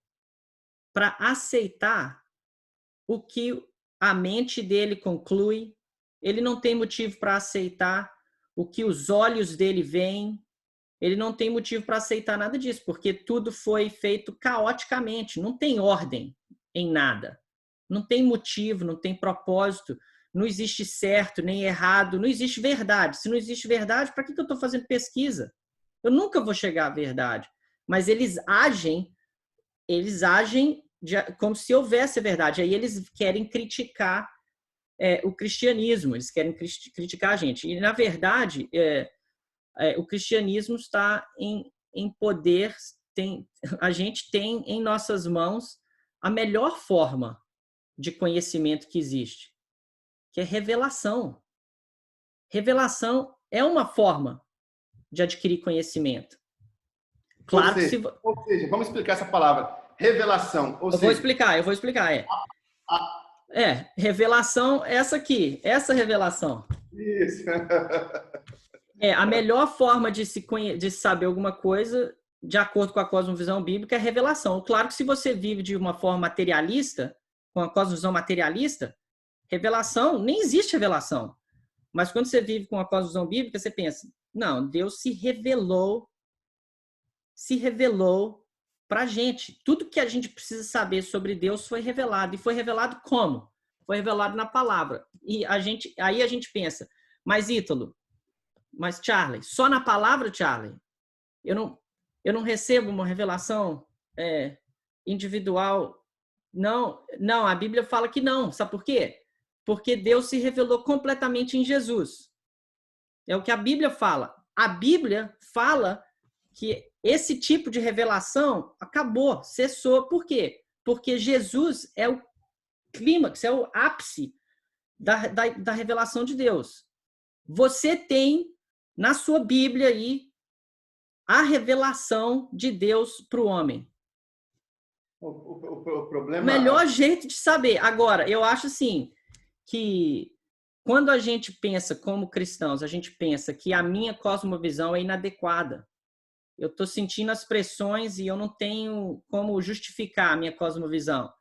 para aceitar o que a mente dele conclui, ele não tem motivo para aceitar o que os olhos dele veem, ele não tem motivo para aceitar nada disso, porque tudo foi feito caoticamente, não tem ordem em nada, não tem motivo, não tem propósito, não existe certo nem errado, não existe verdade. Se não existe verdade, para que eu estou fazendo pesquisa? Eu nunca vou chegar à verdade. Mas eles agem como se houvesse a verdade. Aí eles querem criticar o cristianismo, eles querem criticar a gente. E, na verdade, o cristianismo está em poder, a gente tem em nossas mãos a melhor forma de conhecimento que existe, que é revelação. Revelação é uma forma de adquirir conhecimento. Claro que ou seja, vamos explicar essa palavra, revelação. Eu vou explicar. Revelação, essa aqui, essa revelação. Isso. A melhor forma de saber alguma coisa, de acordo com a cosmovisão bíblica, é revelação. Claro que se você vive de uma forma materialista, com a cosmovisão materialista, revelação, nem existe revelação. Mas quando você vive com a cosmovisão bíblica, você pensa, não, Deus se revelou para a gente. Tudo que a gente precisa saber sobre Deus foi revelado. E foi revelado como? Foi revelado na palavra. E aí a gente pensa, mas Ítalo, mas Charlie, só na palavra, Charlie? Eu não recebo uma revelação individual? Não, a Bíblia fala que não. Sabe por quê? Porque Deus se revelou completamente em Jesus. É o que a Bíblia fala. A Bíblia fala que esse tipo de revelação acabou, cessou. Por quê? Porque Jesus é o clímax, é o ápice da revelação de Deus. Você tem na sua Bíblia aí a revelação de Deus para o homem. O problema... O melhor jeito de saber. Agora, eu acho assim, que quando a gente pensa como cristãos, a gente pensa que a minha cosmovisão é inadequada. Eu estou sentindo as pressões e eu não tenho como justificar a minha cosmovisão.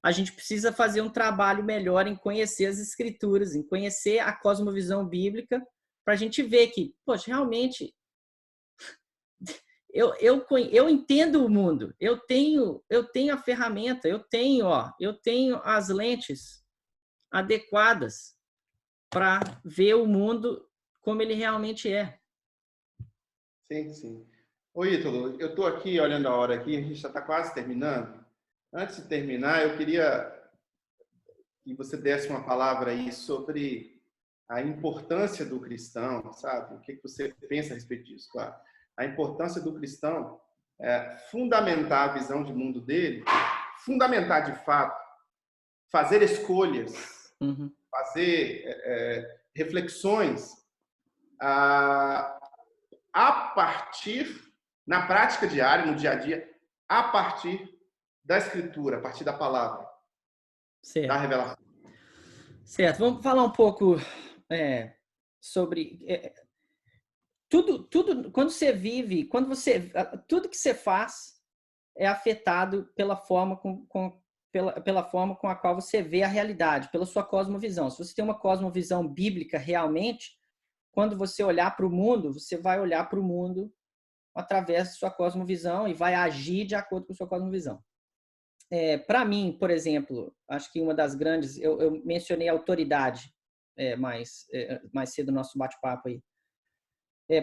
A gente precisa fazer um trabalho melhor em conhecer as escrituras, em conhecer a cosmovisão bíblica, para a gente ver que, poxa, realmente, eu entendo o mundo, eu tenho a ferramenta, eu tenho as lentes adequadas para ver o mundo como ele realmente é. Sim. Ô, Ítalo, eu estou aqui olhando a hora aqui, a gente já está quase terminando. Antes de terminar, eu queria que você desse uma palavra aí sobre a importância do cristão, sabe? O que você pensa a respeito disso, claro. A importância do cristão é fundamentar a visão de mundo dele, fundamentar de fato, fazer escolhas, fazer reflexões a partir, na prática diária, no dia a dia, a partir da Escritura, a partir da palavra, certo, da revelação. Certo, vamos falar um pouco sobre tudo, quando você vive, tudo que você faz é afetado pela forma pela forma com a qual você vê a realidade, pela sua cosmovisão. Se você tem uma cosmovisão bíblica realmente, quando você olhar para o mundo, você vai olhar para o mundo através da sua cosmovisão e vai agir de acordo com a sua cosmovisão. Para mim, por exemplo, acho que uma das grandes... Eu mencionei a autoridade mais cedo no nosso bate-papo aí.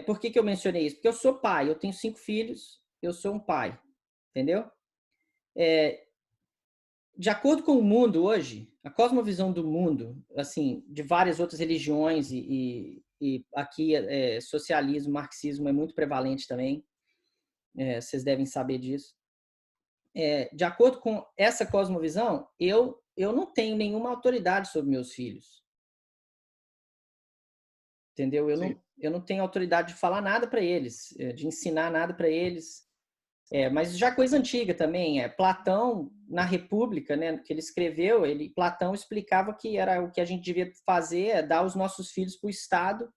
Por que eu mencionei isso? Porque eu sou pai, eu tenho 5 filhos, eu sou um pai, entendeu? De acordo com o mundo hoje, a cosmovisão do mundo, assim, de várias outras religiões e aqui socialismo, marxismo é muito prevalente também. vocês devem saber disso. De acordo com essa cosmovisão, eu não tenho nenhuma autoridade sobre meus filhos. Entendeu? Eu não tenho autoridade de falar nada para eles, de ensinar nada para eles. Mas já coisa antiga também. Platão, na República, né, que ele escreveu, Platão explicava que era o que a gente devia fazer, dar os nossos filhos para o Estado.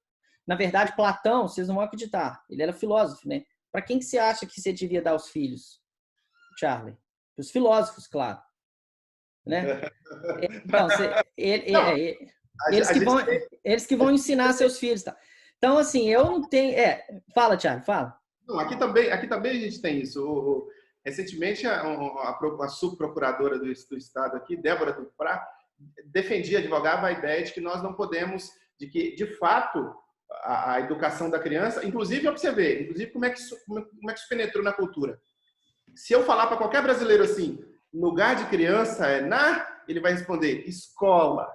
Na verdade, Platão, vocês não vão acreditar, ele era filósofo, né? Para quem que você acha que você devia dar os filhos, Charlie? Para os filósofos, claro. Né? Então, eles que vão ensinar seus filhos. Tá? Então, assim, eu não tenho... Fala, Charlie, fala. Não, aqui também a gente tem isso. Recentemente, a subprocuradora do Estado aqui, Débora Duprá, advogava a ideia de que nós não podemos, de que, de fato, a educação da criança, inclusive, observe, como é que isso penetrou na cultura. Se eu falar para qualquer brasileiro assim, lugar de criança ele vai responder escola.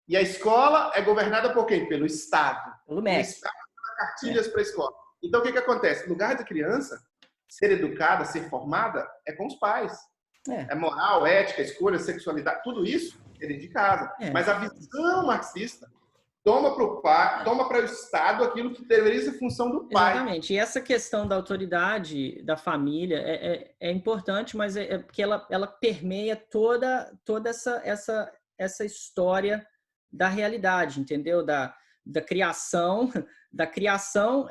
E a escola é governada por quem? Pelo Estado. Pelo MEC. O Estado dá cartilhas para a escola. Então, o que acontece? Lugar de criança, ser educada, ser formada, é com os pais. É moral, ética, escolha, sexualidade, tudo isso é dentro de casa. Mas a visão marxista toma para o pai, toma para o Estado aquilo que deveria ser função do pai. Exatamente. E essa questão da autoridade da família é importante, mas porque ela permeia toda essa história da realidade, entendeu? Da criação. Da criação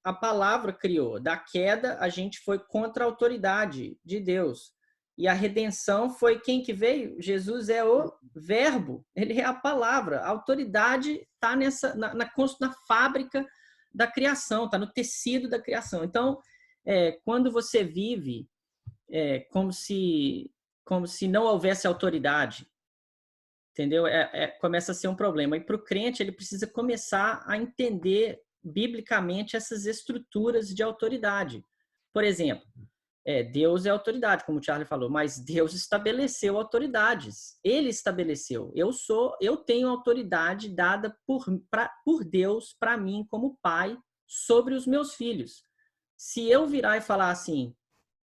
a palavra criou. Da queda, a gente foi contra a autoridade de Deus. E a redenção foi quem que veio? Jesus é o verbo, ele é a palavra. A autoridade está na fábrica da criação, está no tecido da criação. Então, quando você vive como se não houvesse autoridade, entendeu? Começa a ser um problema. E para o crente, ele precisa começar a entender biblicamente essas estruturas de autoridade. Por exemplo, Deus é autoridade, como o Charlie falou, mas Deus estabeleceu autoridades. Ele estabeleceu. Eu tenho autoridade dada por Deus para mim como pai sobre os meus filhos. Se eu virar e falar assim,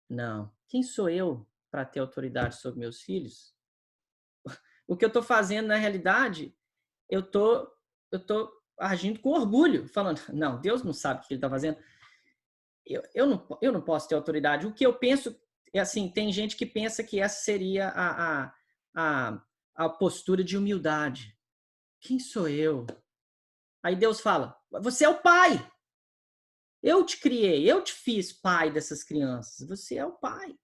não, quem sou eu para ter autoridade sobre meus filhos? O que eu estou fazendo na realidade, eu tô agindo com orgulho, falando, não, Deus não sabe o que ele está fazendo. Eu não posso ter autoridade. O que eu penso é assim, tem gente que pensa que essa seria a postura de humildade. Quem sou eu? Aí Deus fala, você é o pai. Eu te criei, eu te fiz pai dessas crianças. Você é o pai.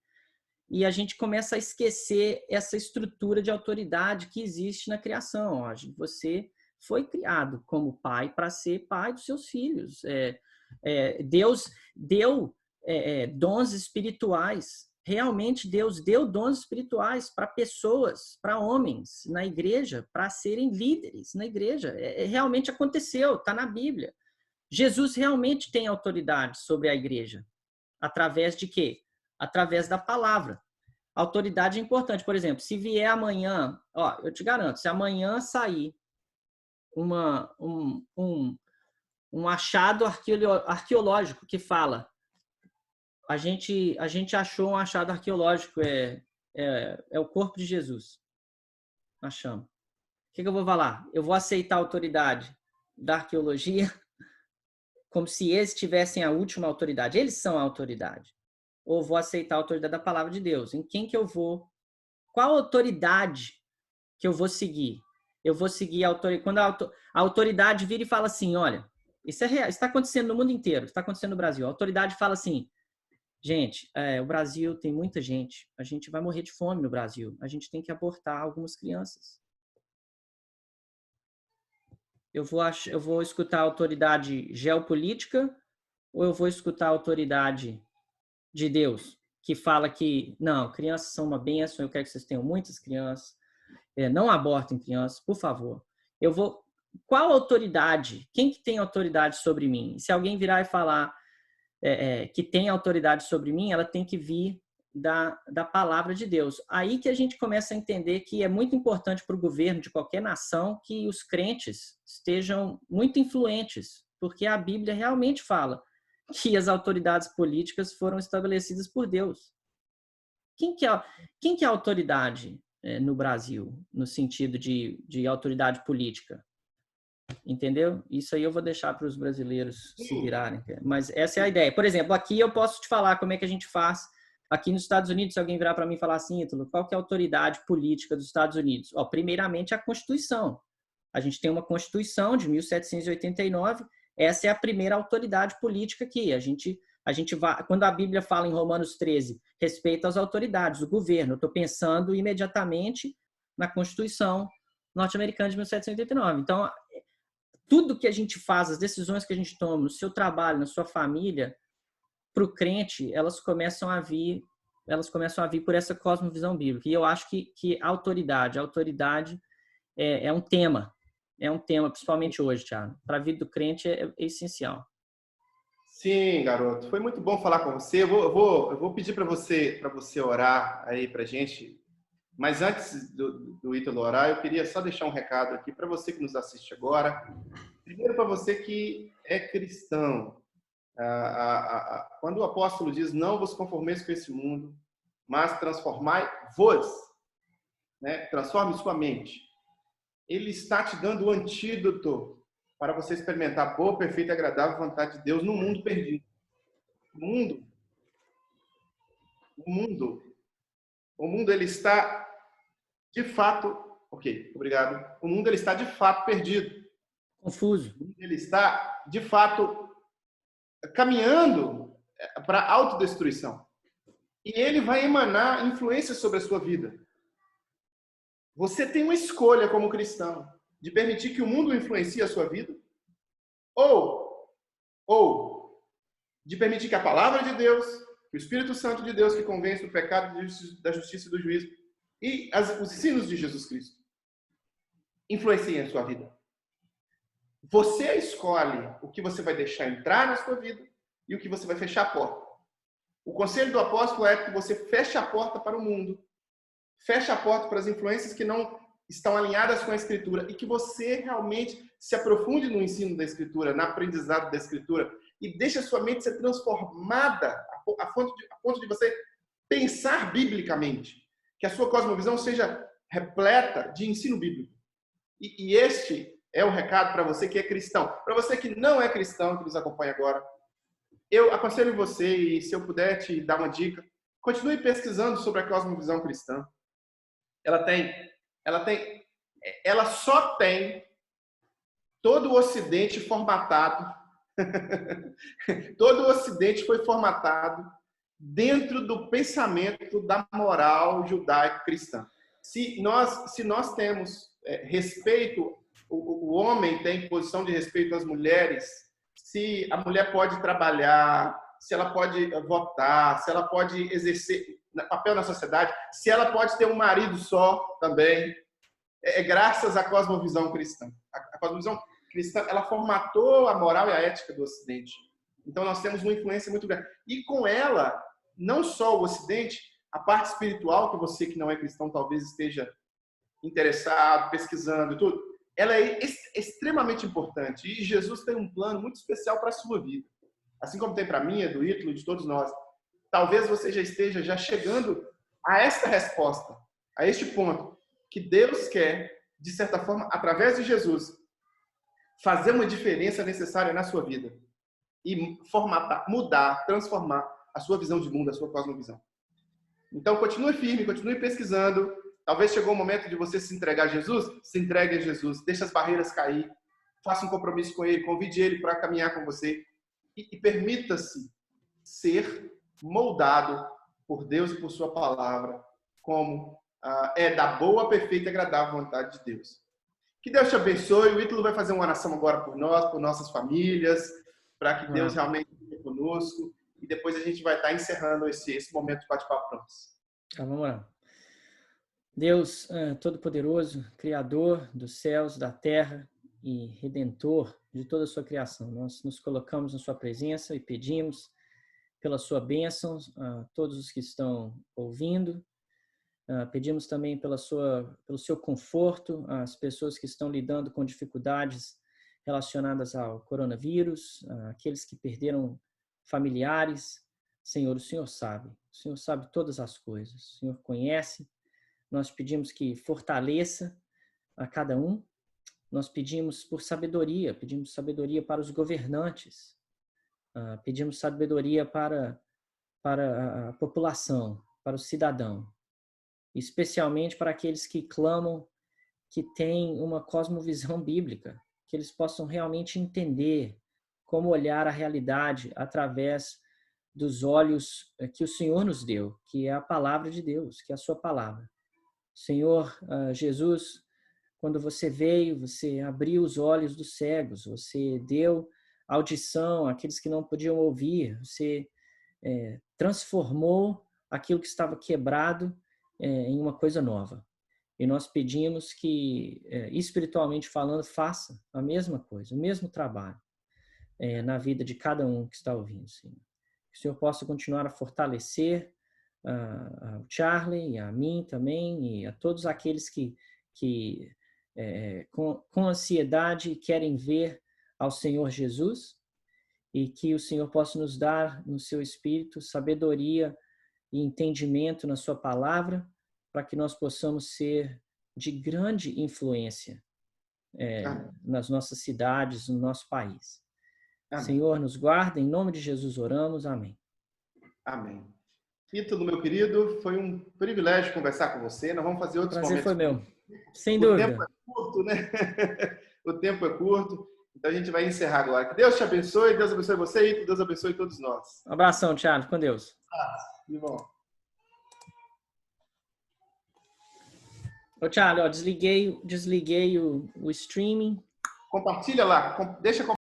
E a gente começa a esquecer essa estrutura de autoridade que existe na criação. Você foi criado como pai para ser pai dos seus filhos. Deus deu dons espirituais. Realmente Deus deu dons espirituais para pessoas, para homens na igreja, para serem líderes na igreja. Realmente aconteceu, está na Bíblia. Jesus realmente tem autoridade sobre a igreja. Através de quê? Através da palavra. A autoridade é importante. Por exemplo, se vier amanhã, eu te garanto, se amanhã sair um achado arqueológico que fala, a gente achou um achado arqueológico, é o corpo de Jesus. Achamos. O que eu vou falar? Eu vou aceitar a autoridade da arqueologia como se eles tivessem a última autoridade. Eles são a autoridade. Ou vou aceitar a autoridade da palavra de Deus? Em quem que eu vou? Qual autoridade que eu vou seguir? Eu vou seguir a autoridade. Quando a autoridade vira e fala assim, olha, isso é real, isso está acontecendo no mundo inteiro, está acontecendo no Brasil. A autoridade fala assim, gente, o Brasil tem muita gente, a gente vai morrer de fome no Brasil, a gente tem que abortar algumas crianças. Eu vou escutar a autoridade geopolítica ou eu vou escutar a autoridade de Deus, que fala que, não, crianças são uma bênção, eu quero que vocês tenham muitas crianças, não abortem crianças, por favor. Qual autoridade? Quem que tem autoridade sobre mim? Se alguém virar e falar que tem autoridade sobre mim, ela tem que vir da palavra de Deus. Aí que a gente começa a entender que é muito importante para o governo de qualquer nação que os crentes estejam muito influentes, porque a Bíblia realmente fala que as autoridades políticas foram estabelecidas por Deus. Quem que é a autoridade no Brasil, no sentido de autoridade política? Entendeu? Isso aí eu vou deixar para os brasileiros se virarem. Mas essa é a ideia. Por exemplo, aqui eu posso te falar como é que a gente faz. Aqui nos Estados Unidos, se alguém virar para mim e falar assim, Ítalo, qual que é a autoridade política dos Estados Unidos? Primeiramente, a Constituição. A gente tem uma Constituição de 1789. Essa é a primeira autoridade política aqui. A gente vai, quando a Bíblia fala em Romanos 13, respeito às autoridades, o governo, eu estou pensando imediatamente na Constituição norte-americana de 1789. Então, tudo que a gente faz, as decisões que a gente toma no seu trabalho, na sua família, para o crente, elas começam a vir por essa cosmovisão bíblica. E eu acho que a autoridade é um tema, principalmente hoje, Thiago. Para a vida do crente é essencial. Sim, garoto. Foi muito bom falar com você. Eu vou pedir para você orar aí para gente. Mas antes do Ítalo orar, eu queria só deixar um recado aqui para você que nos assiste agora. Primeiro, para você que é cristão. Quando o apóstolo diz, não vos conformeis com esse mundo, mas transformai-vos, né? Transforme sua mente. Ele está te dando o antídoto para você experimentar a boa, perfeita e agradável vontade de Deus no mundo perdido. O mundo ele está de fato, obrigado. O mundo ele está de fato perdido. Confuso. O mundo ele está de fato caminhando para a autodestruição. E ele vai emanar influência sobre a sua vida. Você tem uma escolha como cristão de permitir que o mundo influencie a sua vida ou de permitir que a palavra de Deus, que o Espírito Santo de Deus que convence do pecado, da justiça e do juízo e os ensinos de Jesus Cristo influenciem a sua vida. Você escolhe o que você vai deixar entrar na sua vida e o que você vai fechar a porta. O conselho do apóstolo é que você feche a porta para o mundo, feche a porta para as influências que não estão alinhadas com a Escritura e que você realmente se aprofunde no ensino da Escritura, no aprendizado da Escritura e deixe a sua mente ser transformada a ponto de você pensar biblicamente, que a sua cosmovisão seja repleta de ensino bíblico. E este é o recado para você que é cristão. Para você que não é cristão, que nos acompanha agora, eu aconselho você, e se eu puder te dar uma dica, continue pesquisando sobre a cosmovisão cristã. Ela só tem todo o Ocidente formatado. Todo o Ocidente foi formatado dentro do pensamento da moral judaico-cristã. Se nós temos respeito, o homem tem posição de respeito às mulheres, se a mulher pode trabalhar, se ela pode votar, se ela pode exercer papel na sociedade, se ela pode ter um marido só também, graças à cosmovisão cristã. A cosmovisão cristã, ela formatou a moral e a ética do Ocidente. Então nós temos uma influência muito grande. E com ela, não só o Ocidente, a parte espiritual, que você que não é cristão talvez esteja interessado, pesquisando e tudo, ela é extremamente importante. E Jesus tem um plano muito especial para a sua vida. Assim como tem para mim, do Ítalo, de todos nós. Talvez você já esteja chegando a esta resposta, a este ponto, que Deus quer, de certa forma, através de Jesus, fazer uma diferença necessária na sua vida. E formatar, mudar, transformar a sua visão de mundo, a sua cosmovisão. Então, continue firme, continue pesquisando. Talvez chegou o momento de você se entregar a Jesus. Se entregue a Jesus. Deixe as barreiras cair. Faça um compromisso com Ele. Convide Ele para caminhar com você. E permita-se ser moldado por Deus e por sua palavra, como é da boa, perfeita e agradável vontade de Deus. Que Deus te abençoe. O Ítalo vai fazer uma oração agora por nós, por nossas famílias, para que Deus realmente esteja conosco. E depois a gente vai estar encerrando esse momento de bate-papo para nós. Vamos lá. Deus Todo-Poderoso, Criador dos céus, da terra e Redentor de toda a sua criação, nós nos colocamos na sua presença e pedimos pela sua bênção a todos os que estão ouvindo. Pedimos também pelo seu conforto às pessoas que estão lidando com dificuldades relacionadas ao coronavírus, aqueles que perderam familiares. Senhor, o Senhor sabe todas as coisas, o Senhor conhece. Nós pedimos que fortaleça a cada um. Nós pedimos sabedoria para os governantes, pedimos sabedoria para a população, para o cidadão, especialmente para aqueles que clamam que têm uma cosmovisão bíblica, que eles possam realmente entender como olhar a realidade através dos olhos que o Senhor nos deu, que é a palavra de Deus, que é a sua palavra. Senhor Jesus, quando você veio, você abriu os olhos dos cegos, você deu audição àqueles que não podiam ouvir, você transformou aquilo que estava quebrado em uma coisa nova. E nós pedimos que, espiritualmente falando, faça a mesma coisa, o mesmo trabalho na vida de cada um que está ouvindo, Senhor. Que o Senhor possa continuar a fortalecer o Charlie, a mim também, e a todos aqueles que com ansiedade querem ver ao Senhor Jesus, e que o Senhor possa nos dar no seu Espírito sabedoria e entendimento na sua palavra, para que nós possamos ser de grande influência nas nossas cidades, no nosso país. Amém. Senhor, nos guarda, em nome de Jesus oramos, amém. Amém. Ítalo, meu querido, foi um privilégio conversar com você. Nós vamos fazer outros momentos. O prazer foi meu, sem dúvida. O tempo é curto, né? O tempo é curto. Então a gente vai encerrar agora. Que Deus te abençoe, Deus abençoe você e Deus abençoe todos nós. Um abração, Thiago, com Deus. De bom. Ô, Thiago, desliguei o streaming. Compartilha lá, deixa